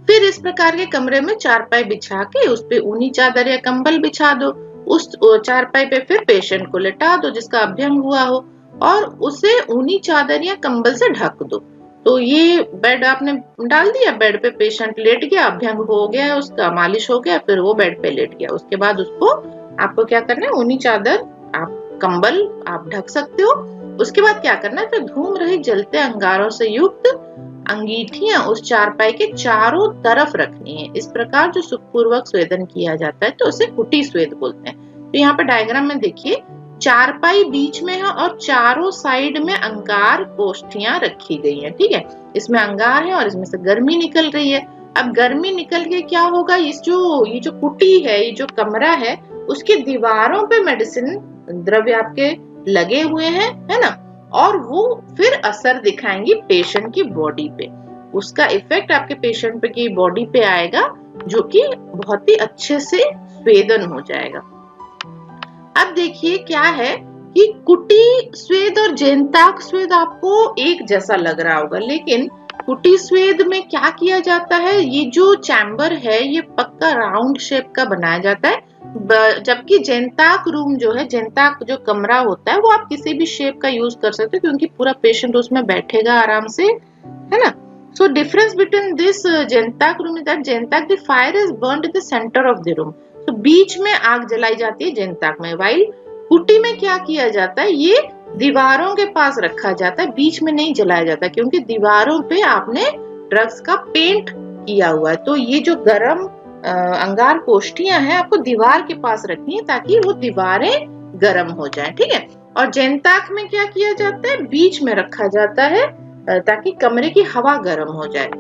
फिर इस प्रकार के कमरे में चारपाई बिछा के उस पे ऊनी चादर या कंबल बिछा दो। उस चारपाई पे फिर पेशेंट को लेटा दो जिसका अभ्यंग हुआ हो, और उसे ऊनी चादर या कंबल से ढक दो। तो ये बेड आपने डाल दिया, बेड पे पेशेंट लेट गया, अभ्यंग हो गया, उसका मालिश हो गया, फिर वो बेड पे लेट गया। उसके बाद उसको आपको क्या करना है? ऊनी चादर आप कंबल आप ढक सकते हो। उसके बाद क्या करना है, फिर धूम रहित जलते अंगारों से युक्त अंगीठियां उस चारपाई के चारों तरफ रखनी है। इस प्रकार जो सुखपूर्वक स्वेदन किया जाता है तो उसे कुटी स्वेद बोलते हैं। तो यहाँ पे डायग्राम में देखिए, चारपाई बीच में है और चारों साइड में अंगार कोष्ठियां रखी गई हैं। ठीक है, इसमें अंगार है और इसमें से गर्मी निकल रही है। अब गर्मी निकल के क्या होगा, ये जो कुटी है, ये जो कमरा है, उसकी दीवारों पे मेडिसिन द्रव्य आपके लगे हुए हैं, है ना, और वो फिर असर दिखाएंगी पेशेंट की बॉडी पे। उसका इफेक्ट आपके पेशेंट पे की बॉडी पे आएगा, जो कि बहुत ही अच्छे से स्वेदन हो जाएगा। अब देखिए क्या है कि कुटी स्वेद और जेनताक स्वेद आपको एक जैसा लग रहा होगा, लेकिन कुटी स्वेद में क्या किया जाता है, ये जो चैम्बर है ये पक्का राउंड शेप का बनाया जाता है, जबकि जेनताक रूम जो है, जेनताक जो कमरा होता है, वो आप किसी भी शेप का यूज कर सकते हो, क्योंकि पूरा पेशेंट उसमें बैठेगा आराम से, है ना। So difference between this jentaka room is that jentaka the fire is burned in the centre of the room. तो बीच में आग जलाई जाती है जेनताक में, वाइल कुटी में क्या किया जाता है, ये दीवारों के पास रखा जाता है, बीच में नहीं जलाया जाता, क्योंकि दीवारों पे आपने ड्रग्स का पेंट किया हुआ है। तो ये जो गरम अंगार कोष्ठियां हैं आपको दीवार के पास रखनी है, ताकि वो दीवारें गर्म हो जाएं। ठीक है, और जेनताक में क्या किया जाता है, बीच में रखा जाता है, ताकि कमरे की हवा गर्म हो जाए।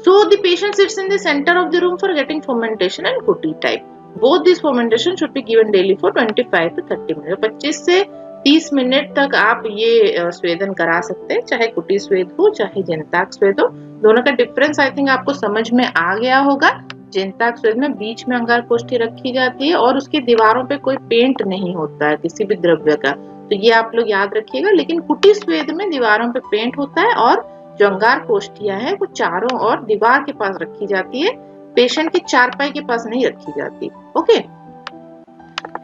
So the patient sits in the centre of the room for getting fermentation and kuti type. Both this fermentation should be given daily for 25 to 30 minute. 25 से 30 मिनट तक आप ये स्वेदन करा सकते हैं, चाहे कुटी स्वेद हो चाहे जेनताक स्वेद हो। दोनों का डिफरेंस आई थिंक आपको समझ में आ गया होगा। जेनताक स्वेद में बीच में अंगार कोष्ठी रखी जाती है और उसकी दीवारों पे कोई पेंट नहीं होता है किसी भी द्रव्य का, तो ये आप लोग याद रखिएगा। लेकिन कुटी स्वेद में दीवारों पे पेंट होता है और जो अंगार कोष्ठियां हैं वो चारों ओर दीवार के पास रखी जाती है, पेशेंट के चारपाई के पास नहीं रखी जाती। ओके,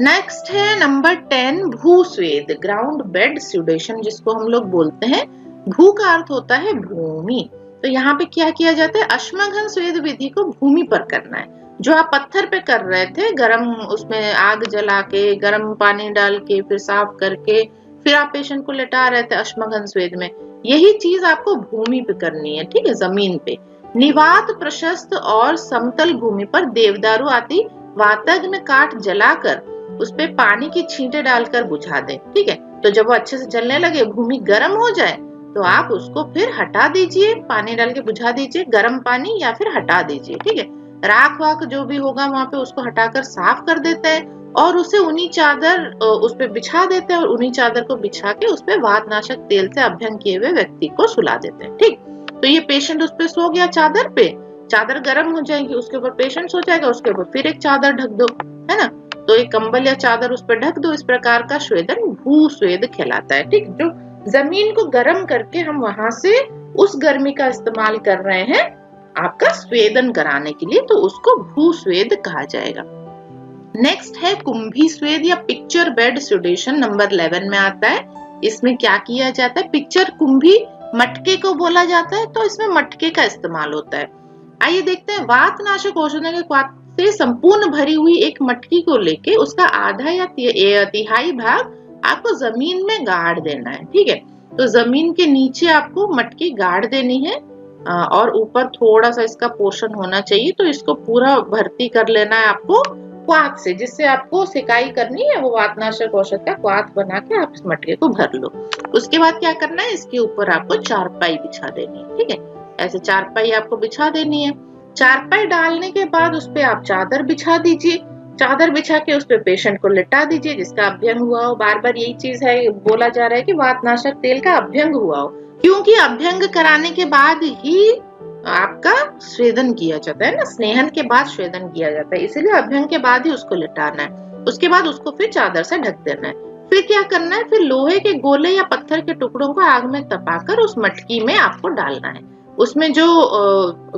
नेक्स्ट है नंबर 10 भू स्वेद, ग्राउंड बेड स्यूडेशन, जिसको हम लोग बोलते हैं। भू का अर्थ होता है भूमि। तो यहाँ पे क्या किया जाता है, अश्मघन स्वेद विधि को भूमि पर करना है। जो आप पत्थर पे कर रहे थे, गरम उसमें आग जला के, गरम पानी डाल के, फिर साफ करके, फिर आप पेशेंट को लेटा रहे थे अश्मघन स्वेद में, यही चीज आपको भूमि पे करनी है। ठीक है, जमीन पे निवात प्रशस्त और समतल भूमि पर देवदारू आदि वातग्न काठ जलाकर उस पे पानी की छींटे डालकर बुझा दें। ठीक है, तो जब वो अच्छे से जलने लगे, भूमि गर्म हो जाए, तो आप उसको फिर हटा दीजिए, पानी डाल के बुझा दीजिए, गर्म पानी, या फिर हटा दीजिए। ठीक है, राख वाख जो भी होगा वहां पे उसको हटाकर साफ कर देते हैं और उसे ऊनी चादर उस पे बिछा देते हैं और ऊनी चादर को बिछा के उस पे वातनाशक तेल से अभ्यंग किए हुए व्यक्ति को सुला देते हैं। ठीक, तो ये पेशेंट उस पे सो गया चादर पे, चादर गर्म हो जाएगी, उसके ऊपर पेशेंट सो जाएगा, उसके ऊपर फिर एक चादर ढक दो, है ना, तो एक कंबल या चादर उस पर ढक दो। इस प्रकार का स्वेदन भू स्वेद कहलाता है। ठीक, जो जमीन को गर्म करके हम वहां से उस गर्मी का इस्तेमाल कर रहे हैं आपका स्वेदन कराने के लिए, तो उसको भू स्वेद कहा जाएगा। नेक्स्ट है कुंभी स्वेद या पिक्चर बेड स्यूडेशन, नंबर 11 में आता है। इसमें क्या किया जाता है, पिक्चर कुंभी मटके को बोला जाता है, तो इसमें मटके का इस्तेमाल होता है। आइए देखते हैं, वातनाशक औषधों के क्वाथ से संपूर्ण भरी हुई एक मटकी को लेके उसका आधा या तिहाई भाग आपको जमीन में गाड़ देना है। ठीक है, तो जमीन के नीचे आपको मटकी गाड़ देनी है और ऊपर थोड़ा सा इसका पोर्शन होना चाहिए, तो इसको पूरा भर्ती कर लेना है आपको क्वाथ से, जिससे आपको सिकाई करनी है, वो वातनाशक औषध का क्वाथ बना के आप इस मटके को भर लो। उसके बाद क्या करना है, इसके ऊपर आपको चारपाई बिछा देनी है। ठीक है, ऐसे चारपाई आपको बिछा देनी है। चारपाई डालने के बाद उस पे आप चादर बिछा दीजिए, चादर बिछा के उस पे पेशेंट को लिटा दीजिए जिसका अभ्यंग हुआ हो। बार बार यही चीज है, बोला जा रहा है कि वातनाशक तेल का अभ्यंग हुआ हो, क्योंकि अभ्यंग कराने के बाद ही आपका स्वेदन किया जाता है ना, स्नेहन के बाद स्वेदन किया जाता है, इसीलिए अभ्यंग के बाद ही उसको लिटाना है। उसके बाद उसको फिर चादर से ढक देना है। फिर क्या करना है, फिर लोहे के गोले या पत्थर के टुकड़ों को आग में तपाकर उस मटकी में आपको डालना है। उसमें जो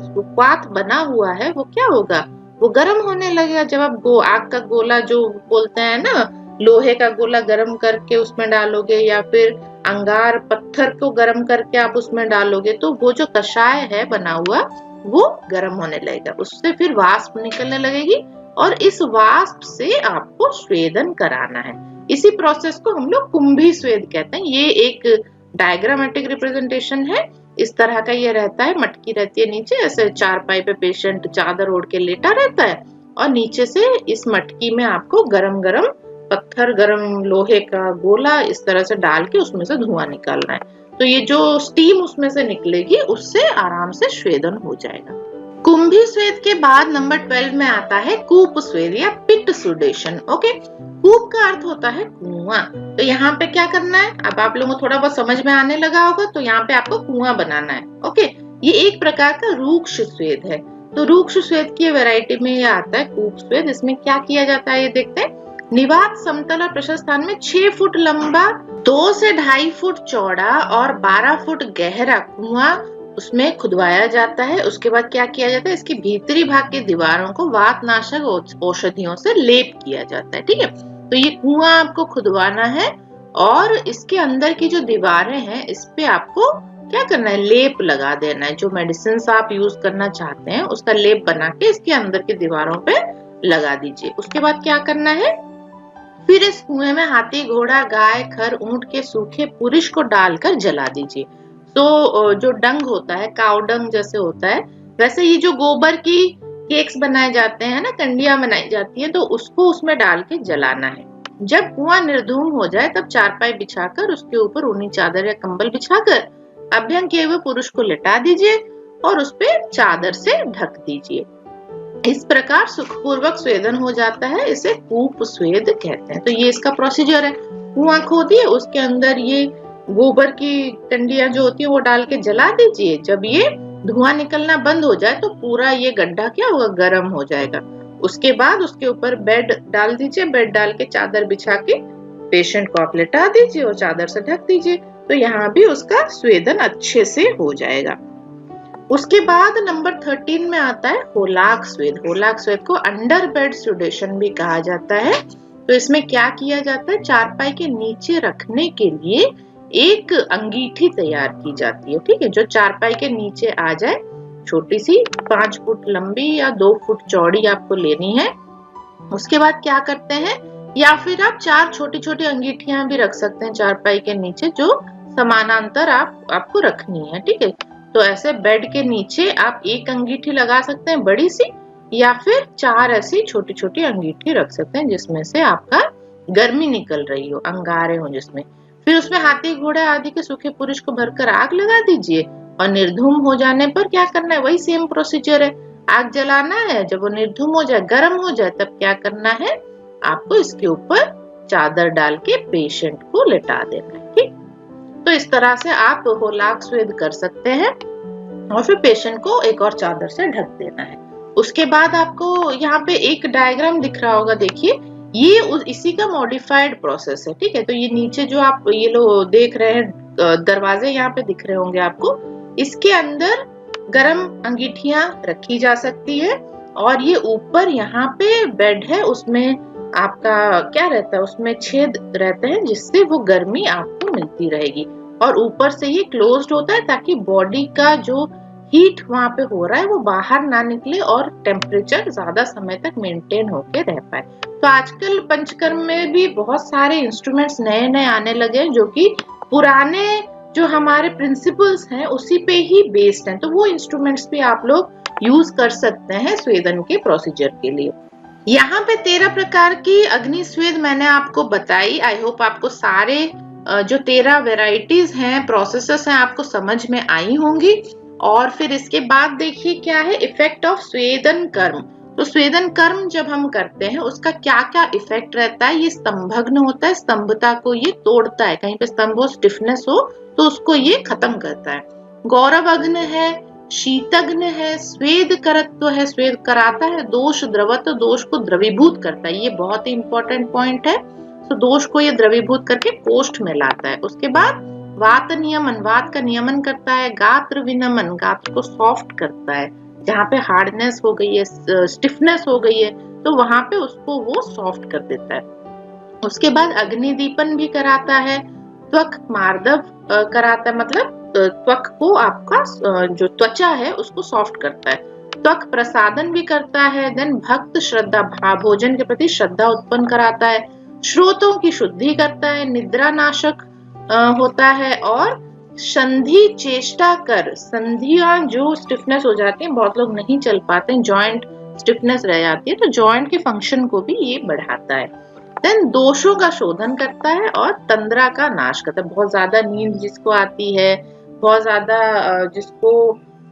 क्वाथ बना हुआ है वो क्या होगा, वो गर्म होने लगेगा। जब आप आग का गोला जो बोलते हैं ना, लोहे का गोला गर्म करके उसमें डालोगे या फिर अंगार पत्थर को गर्म करके आप उसमें डालोगे, तो वो जो कषाय है बना हुआ वो गर्म होने लगेगा, उससे फिर वाष्प निकलने लगेगी और इस वाष्प से आपको स्वेदन कराना है। इसी प्रोसेस को हम लोग कुंभी स्वेद कहते हैं। ये एक डायग्रामेटिक रिप्रेजेंटेशन है। इस तरह का ये रहता है, मटकी रहती है नीचे, ऐसे चारपाई पे पेशेंट चादर ओढ़ के लेटा रहता है और नीचे से इस मटकी में आपको गरम गरम पत्थर, गरम लोहे का गोला इस तरह से डाल के उसमें से धुआं निकालना है। तो ये जो स्टीम उसमें से निकलेगी उससे आराम से स्वेदन हो जाएगा। कुंभी स्वेद के बाद नंबर 12 में आता है कूप स्वेद या पिट सुडेशन। ओके, कूप का अर्थ होता है कुआं। तो यहाँ पे क्या करना है, अब आप लोगों को थोड़ा बहुत समझ में आने लगा होगा। तो यहाँ पे आपको कुआं बनाना है। ओके, ये एक प्रकार का रूक्ष स्वेद है। तो रूक्ष स्वेद की वैरायटी में ये आता है कूप स्वेद। इसमें क्या किया जाता है ये देखते हैं। निवात, समतल और प्रशस्त स्थान में 6 फुट लंबा, 2 से 2.5 फुट चौड़ा और 12 फुट गहरा कुआं उसमें खुदवाया जाता है। उसके बाद क्या किया जाता है, इसकी भीतरी भाग की दीवारों को वातनाशक औषधियों से लेप किया जाता है। ठीक है, तो ये कुआं आपको खुदवाना है और इसके अंदर की जो दीवारें हैं इस पे आपको क्या करना है, लेप लगा देना है। जो मेडिसिन आप यूज करना चाहते हैं उसका लेप बना के इसके अंदर की दीवारों पे लगा दीजिए। उसके बाद क्या करना है, फिर इस कुएं में हाथी, घोड़ा, गाय, खर, ऊंट के सूखे पुरुष को डालकर जला दीजिए। तो जो डंग होता है, काउ डंग जैसे होता है, वैसे ये जो गोबर की केक्स बनाए जाते हैं ना, कंडियां बनाई जाती हैं, तो उसको उसमें डाल के जलाना है। जब कुआं निर्धूम हो जाए तब चारपाई बिछाकर उसके ऊपर ऊनी चादर या कंबल बिछाकर अभ्यंग किए हुए पुरुष को लिटा दीजिए और उस पे चादर से ढक दीजिए। इस प्रकार सुखपूर्वक स्वेदन हो जाता है। इसे कूप स्वेद कहते हैं। तो ये इसका प्रोसीजर है। कुआं खोदिए, उसके अंदर ये गोबर की टंडियां जो होती है वो डाल के जला दीजिए। जब ये धुआं निकलना बंद हो जाए तो पूरा ये गड्ढा क्या होगा, गर्म हो जाएगा। उसके बाद उसके ऊपर बेड डाल दीजिए। बेड डाल के चादर बिछा के पेशेंट को आप लिटा दीजिए और चादर से ढक दीजिए। तो यहाँ भी उसका स्वेदन अच्छे से हो जाएगा। उसके बाद नंबर 13 में आता है होलाक स्वेद। होलाक स्वेद को अंडर बेड सुडेशन भी कहा जाता है। तो इसमें क्या किया जाता है, चारपाई के नीचे रखने के लिए एक अंगीठी तैयार की जाती है। ठीक है, जो चारपाई के नीचे आ जाए, छोटी सी 5 फुट लंबी या 2 फुट चौड़ी आपको लेनी है। उसके बाद क्या करते हैं, या फिर आप 4 छोटी छोटी अंगीठियां भी रख सकते हैं चारपाई के नीचे, जो समानांतर आपको रखनी है। ठीक है, तो ऐसे बेड के नीचे आप एक अंगीठी लगा सकते हैं बड़ी सी, या फिर 4 ऐसी छोटी छोटी अंगीठी रख सकते हैं जिसमें से आपका गर्मी निकल रही हो, अंगारे हो जिसमें। फिर उसमें हाथी, घोड़े आदि के सूखे पुरुष को भरकर आग लगा दीजिए और निर्धूम हो जाने पर क्या करना है, वही सेम प्रोसीजर है। आग जलाना है, जब वो निर्धूम हो जाए, गर्म हो जाए, तब क्या करना है, आपको इसके ऊपर चादर डाल के पेशेंट को लिटा देना है। ठीक, तो इस तरह से आप होलाक स्वेद कर सकते हैं और फिर पेशेंट को एक और चादर से ढक देना है। उसके बाद आपको यहाँ पे एक डायग्राम दिख रहा होगा, देखिए, ये इसी का मॉडिफाइड प्रोसेस है। ठीक है, तो ये नीचे जो आप ये लोग देख रहे हैं दरवाजे यहाँ पे दिख रहे होंगे आपको, इसके अंदर गरम अंगीठियां रखी जा सकती है और ये ऊपर यहाँ पे बेड है, उसमें आपका क्या रहता है, उसमें छेद रहते हैं जिससे वो गर्मी आपको मिलती रहेगी। और ऊपर से ये क्लोज्ड होता है ताकि बॉडी का जो हीट वहां पे हो रहा है वो बाहर ना निकले और टेम्परेचर ज्यादा समय तक मेंटेन होके रह पाए। तो आजकल पंचकर्म में भी बहुत सारे इंस्ट्रूमेंट्स नए नए आने लगे हैं जो कि पुराने जो हमारे प्रिंसिपल्स हैं उसी पे ही बेस्ड हैं। तो वो इंस्ट्रूमेंट्स भी आप लोग यूज कर सकते हैं स्वेदन के प्रोसीजर के लिए। यहाँ पे 13 प्रकार की अग्नि स्वेद मैंने आपको बताई। आई होप आपको सारे जो 13 वेराइटीज हैं, प्रोसेसेस हैं, आपको समझ में आई होंगी। और फिर इसके बाद देखिए क्या है इफेक्ट ऑफ स्वेदन कर्म। तो स्वेदन कर्म जब हम करते हैं उसका क्या क्या इफेक्ट रहता है, ये स्तंभग्न होता है, स्तंभता को ये तोड़ता है, कहीं पे स्तंभ हो, स्टिफनेस हो तो उसको ये खत्म करता है। गौरव अग्न है, शीतग्न है, स्वेद करत्व है, स्वेद कराता है, दोष द्रवत्व, दोष को द्रवीभूत करता है, ये बहुत ही इंपॉर्टेंट पॉइंट है। तो दोष को ये द्रवीभूत करके कोष्ठ में लाता है। उसके बाद वात नियमन, वात का नियमन करता है। गात्र विनमन, गात्र को सॉफ्ट करता है, जहाँ पे हार्डनेस हो गई है, स्टिफनेस हो गई है, तो वहां पे उसको वो सॉफ्ट कर देता है। उसके बाद अग्निदीपन भी कराता है। त्वक मार्दव कराता है, मतलब त्वक को आपका जो त्वचा है उसको सॉफ्ट करता है। त्वक प्रसादन भी करता है। देन भक्त श्रद्धा, भोजन के प्रति श्रद्धा उत्पन्न कराता है। स्रोतों की शुद्धि करता है, निद्रा नाशक होता है, और संधि चेष्टा कर, संधियां जो स्टिफनेस हो जाती है, बहुत लोग नहीं चल पाते हैं, जॉइंट स्टिफनेस रह जाती है, तो जॉइंट के फंक्शन को भी ये बढ़ाता है। देन दोषों का शोधन करता है और तंद्रा का नाश करता है। बहुत ज्यादा नींद जिसको आती है, बहुत ज्यादा जिसको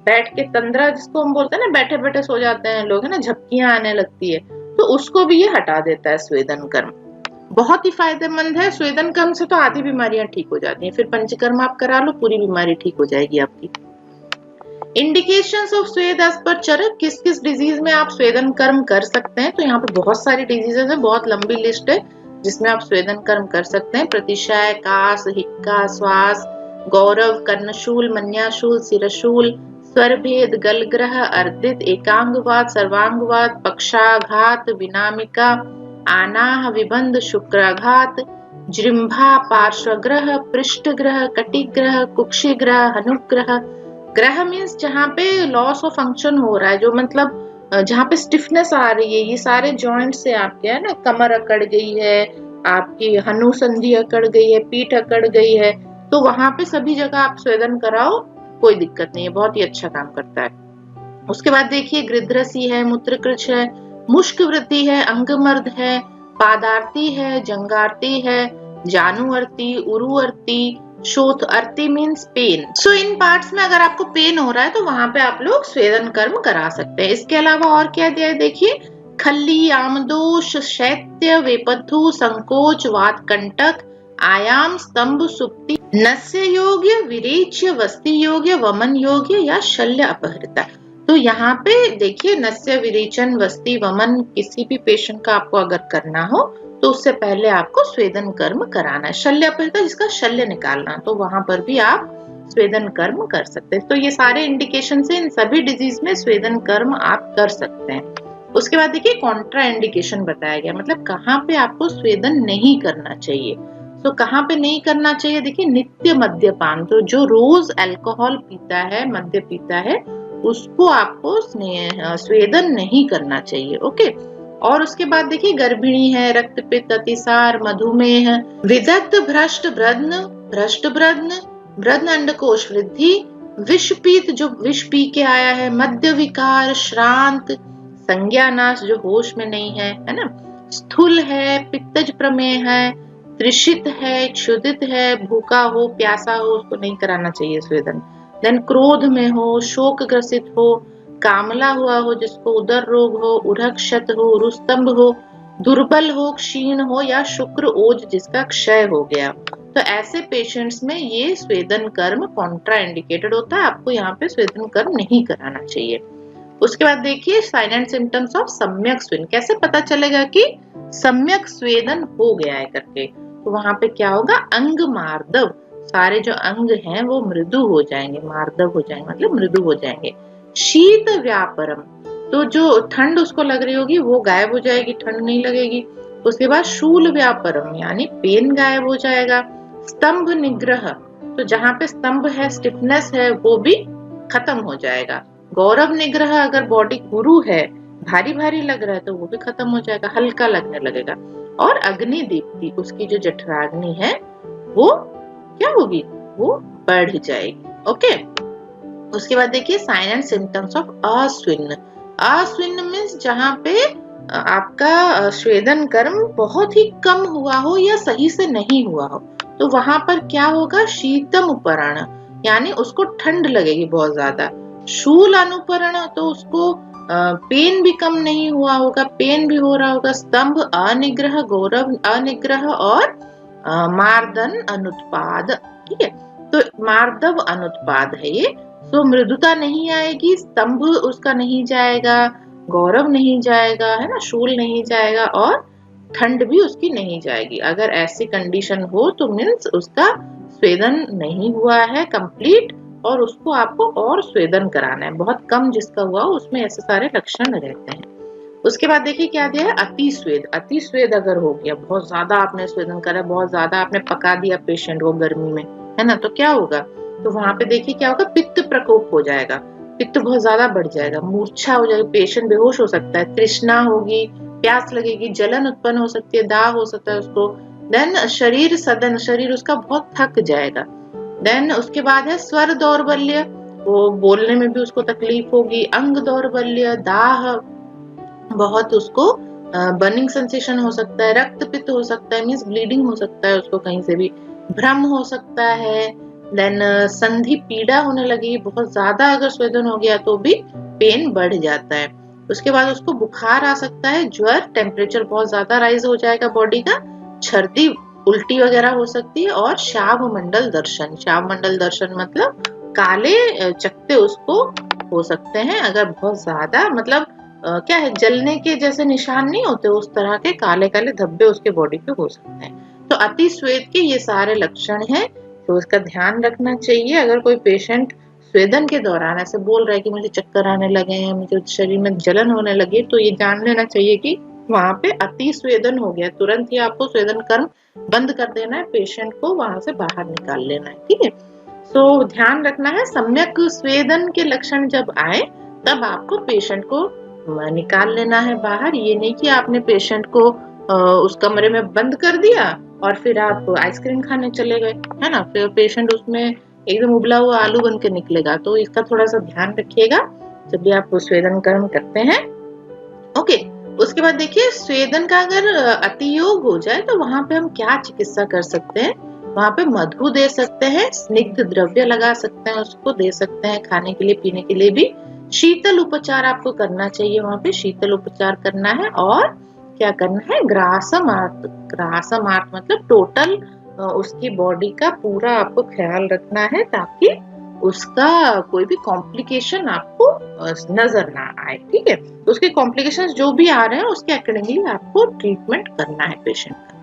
बैठ के तंद्रा जिसको हम बोलते हैं ना, बैठे बैठे सो जाते हैं लोग, है ना, झपकियां आने लगती है, तो उसको भी ये हटा देता है स्वेदन कर्म। बहुत ही फायदेमंद है। स्वेदन कर्म से तो आधी बीमारियां ठीक हो जाती हैं, फिर पंचकर्म आप करा लो, पूरी बीमारी ठीक हो जाएगी आपकी। इंडिकेशंस ऑफ स्वेद एज पर चरक, किस किस डिजीज में आप स्वेदन कर्म कर सकते हैं, तो यहाँ पे बहुत सारी डिजीजेस है, बहुत लंबी लिस्ट है जिसमें आप स्वेदन कर्म कर सकते हैं। प्रतिशय, कास, हिक्का, श्वास, गौरव, कर्णशूल, मन्याशूल, सिरशूल, स्वरभेद, गलग्रह, अर्दित, एकांगवाद, सर्वांगवाद, पक्षाघात, विनामिका, आनाह, विबंध, शुक्राघात, जृंभा, पार्श्वग्रह, पृष्ठग्रह, कटिग्रह, कुक्षिग्रह, हनुग्रह। ग्रह मीन्स जहाँ पे लॉस ऑफ फंक्शन हो रहा है, जो मतलब जहाँ पे स्टिफनेस आ रही है, ये सारे जॉइंट से आपके, है ना, कमर अकड़ गई है, आपकी हनु संधि अकड़ गई है, पीठ अकड़ गई है, तो वहां पे सभी जगह आप स्वेदन कराओ, कोई दिक्कत नहीं है, बहुत ही अच्छा काम करता है। उसके बाद देखिए गृध्रसी है, मूत्रकृच है, मुष्क वृद्धि है, अंगमर्द है, पादार्थी है, जंगार्थी है, जानुअर्थी, उरुअर्थी, शोथ अर्थी मीन्स पेन। सो इन पार्ट्स में अगर आपको पेन हो रहा है तो वहां पे आप लोग स्वेदन कर्म करा सकते हैं। इसके अलावा और क्या दिया है देखिए, खल्ली, आमदोष, शैत्य, वेपथु, संकोच, वात कंटक, आयाम, स्तंभ, सुप्ति, नस्य योग्य, विरेच्य, वस्ति योग्य, वमन योग्य या शल्य अपहृता। तो यहाँ पे देखिए नस्य, विरेचन, वस्ति, वमन किसी भी पेशेंट का आपको अगर करना हो तो उससे पहले आपको स्वेदन कर्म कराना है। शल्य अपहृता जिसका शल्य निकालना, तो वहां पर भी आप स्वेदन कर्म कर सकते हैं। तो ये सारे इंडिकेशन से इन सभी डिजीज में स्वेदन कर्म आप कर सकते हैं। उसके बाद देखिए कॉन्ट्रा इंडिकेशन बताया गया, मतलब कहाँ पे आपको स्वेदन नहीं करना चाहिए। तो कहाँ पे नहीं करना चाहिए देखिए, नित्य मद्यपान, तो जो रोज अल्कोहल पीता है, मद्य पीता है, उसको आपको स्वेदन नहीं करना चाहिए। ओके। और उसके बाद देखिए गर्भिणी है, रक्तपित्त, अतिसार, मधुमेह, विदग्ध, भ्रष्ट ब्रद्न, ब्रद्न अंडकोश वृद्धि, विषपीत जो विष पी के आया है, मध्य विकार, श्रांत, संज्ञानाश जो होश में नहीं है ना, स्थूल है, पित्तज प्रमेह है, त्रिषित है, क्षुधित है, भूखा हो, प्यासा हो, उसको नहीं कराना चाहिए स्वेदन। देन क्रोध में हो, शोक ग्रसित हो, कामला हुआ हो, जिसको उदर रोग हो, उरक्षत हो, रुस्तंभ हो, दुर्बल हो, क्षीण हो, या शुक्र ओज जिसका क्षय हो गया, तो ऐसे पेशेंट्स में ये स्वेदन कर्म कॉन्ट्रा इंडिकेटेड होता है, आपको यहाँ पे स्वेदन कर्म नहीं कराना चाहिए। उसके बाद देखिए साइन एंड सिम्टम्स ऑफ सम्यक स्वेदन, कैसे पता चलेगा कि सम्यक स्वेदन हो गया है करके, तो वहां पे क्या होगा, अंग मार्दव, सारे जो अंग हैं वो मृदु हो जाएंगे, मार्दव हो जाएंगे मतलब मृदु हो जाएंगे। शीत व्यापरम, तो जो ठंड उसको लग रही होगी वो गायब हो जाएगी, ठंड नहीं लगेगी। उसके बाद शूल व्यापरम यानी पेन गायब हो जाएगा। स्तंभ निग्रह, तो जहाँ पे स्तंभ है, स्टिफनेस है, वो भी खत्म हो जाएगा। गौरव निग्रह, अगर बॉडी गुरु है, भारी भारी लग रहा है, तो वो भी खत्म हो जाएगा, हल्का लगने लगेगा। और अग्नि दीप्ति, उसकी जो जठराग्नि है वो क्या होगी, वो बढ़ जाएगी। ओके। उसके बाद देखिए साइन एंड सिम्टम्स ऑफ अस्विन। अस्विन मीन्स जहाँ पे आपका स्वेदन कर्म बहुत ही कम हुआ हो या सही से नहीं हुआ हो, तो वहां पर क्या होगा, शीतम उपरण यानी उसको ठंड लगेगी बहुत ज्यादा। शूल अनुपरण, तो उसको पेन भी कम नहीं हुआ होगा, पेन भी हो रहा होगा। स्तंभ अनिग्रह, गौरव अनिग्रह, और मार्दन अनुत्पाद, ठीक है, तो मार्दव अनुत्पाद है ये, तो मृदुता नहीं आएगी, स्तंभ उसका नहीं जाएगा, गौरव नहीं जाएगा, है ना, शूल नहीं जाएगा, और ठंड भी उसकी नहीं जाएगी। अगर ऐसी कंडीशन हो तो मीन्स उसका स्वेदन नहीं हुआ है कंप्लीट, और उसको आपको और स्वेदन कराना है। बहुत कम जिसका हुआ उसमें ऐसे सारे लक्षण रहते हैं। उसके बाद देखिए क्या दिया है, अति स्वेद। अति स्वेद अगर हो गया, बहुत ज्यादा आपने स्वेदन करा, बहुत ज्यादा आपने पका दिया पेशेंट को गर्मी में, है ना, तो क्या होगा, तो वहां पे देखिए क्या होगा, पित्त प्रकोप हो जाएगा, पित्त बहुत ज्यादा बढ़ जाएगा, मूर्छा हो जाएगी, पेशेंट बेहोश हो सकता है, तृष्णा होगी, प्यास लगेगी, जलन उत्पन्न हो सकती है, दाह हो सकता है उसको। देन शरीर सदन, शरीर उसका बहुत थक जाएगा। देन उसके बाद है स्वर दौर्बल्य, वो बोलने में भी उसको तकलीफ होगी। अंग दौर्बल्य, दाह, बहुत उसको बर्निंग सेंसेशन हो सकता है, रक्त पित्त हो सकता है, मीन्स ब्लीडिंग हो सकता है उसको कहीं से भी, भ्रम हो सकता है। देन संधि पीड़ा होने लगी, बहुत ज्यादा अगर स्वेदन हो गया तो भी पेन बढ़ जाता है। उसके बाद उसको बुखार आ सकता है, ज्वर, टेम्परेचर बहुत ज्यादा राइज हो जाएगा बॉडी का, छर्दी, उल्टी वगैरह हो सकती है, और शाव मंडल दर्शन। शाव मंडल दर्शन मतलब काले चकत्ते उसको हो सकते हैं, अगर बहुत ज्यादा मतलब क्या है, जलने के जैसे निशान नहीं होते, उस तरह के काले काले धब्बे उसके बॉडी पे हो सकते हैं। तो अति स्वेद के ये सारे लक्षण हैं, तो इसका ध्यान रखना चाहिए। अगर कोई पेशेंट स्वेदन के दौरान ऐसे बोल रहा है कि मुझे चक्कर आने लगे हैं, मुझे शरीर में जलन होने लगी, तो ये जान लेना चाहिए कि वहां पे अति स्वेदन हो गया। तुरंत ही आपको स्वेदन कर्म बंद कर देना है, पेशेंट को वहां से बाहर निकाल लेना है, ठीक है। तो ध्यान रखना है, सम्यक स्वेदन के लक्षण जब आए तब आपको पेशेंट को निकाल लेना है बाहर। ये नहीं कि आपने पेशेंट को उस कमरे में बंद कर दिया और फिर आप आइसक्रीम खाने चले गए, है ना, फिर पेशेंट उसमें एकदम उबला हुआ आलू बन के निकलेगा। तो इसका थोड़ा सा ध्यान रखिएगा जब भी आप स्वेदन कर्म करते हैं। ओके, उसके बाद देखिए, स्वेदन का अगर अतियोग हो जाए तो वहां पे हम क्या चिकित्सा कर सकते हैं। वहां पे मधु दे सकते हैं, स्निग्ध द्रव्य लगा सकते हैं, उसको दे सकते हैं खाने के लिए, पीने के लिए भी। शीतल उपचार आपको करना चाहिए, वहां पे शीतल उपचार करना है। और क्या करना है, ग्रासम आर्त, ग्रासम आर्त मतलब टोटल उसकी बॉडी का पूरा आपको ख्याल रखना है, ताकि उसका कोई भी कॉम्प्लिकेशन आपको नजर ना आए, ठीक है। तो उसके कॉम्प्लिकेशंस जो भी आ रहे हैं उसके अकॉर्डिंगली आपको ट्रीटमेंट करना है पेशेंट का।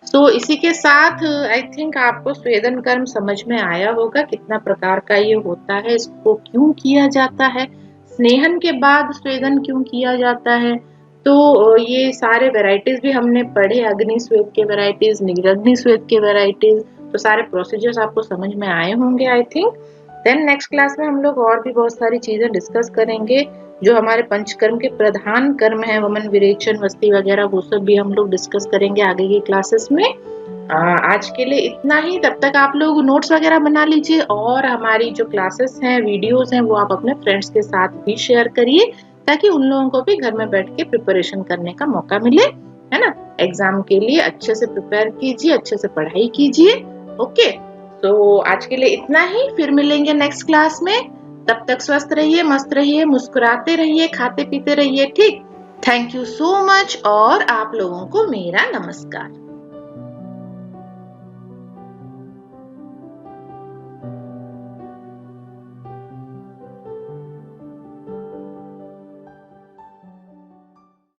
तो इसी के साथ आई थिंक आपको स्वेदन कर्म समझ में आया होगा, कितना प्रकार का ये होता है, इसको क्यों किया जाता है, स्नेहन के बाद स्वेदन क्यों किया जाता है। तो ये सारे वेराइटीज भी हमने पढ़े, अग्नि स्वेद के वेराइटीज, निरग्नि स्वेद के वेराइटीज, तो सारे प्रोसीजर्स आपको समझ में आए होंगे I think. Then next class में हम लोग और भी बहुत सारी चीजें डिस्कस करेंगे, जो हमारे पंचकर्म के प्रधान कर्म है, वमन, विरेचन, वस्ती वगैरह, वो सब भी हम लोग डिस्कस करेंगे आगे की क्लासेस में। आज के लिए इतना ही। तब तक आप लोग नोट्स वगैरह बना लीजिए, और हमारी जो क्लासेस हैं, वीडियोस हैं, वो आप अपने फ्रेंड्स के साथ भी शेयर करिए, ताकि उन लोगों को भी घर में बैठ के प्रिपरेशन करने का मौका मिले, है ना। एग्जाम के लिए अच्छे से प्रिपेयर कीजिए, अच्छे से पढ़ाई कीजिए। ओके, तो आज के लिए इतना ही, फिर मिलेंगे नेक्स्ट क्लास में। तब तक स्वस्थ रहिए, मस्त रहिए, मुस्कुराते रहिए, खाते पीते रहिए, ठीक। थैंक यू सो मच, और आप लोगों को मेरा नमस्कार।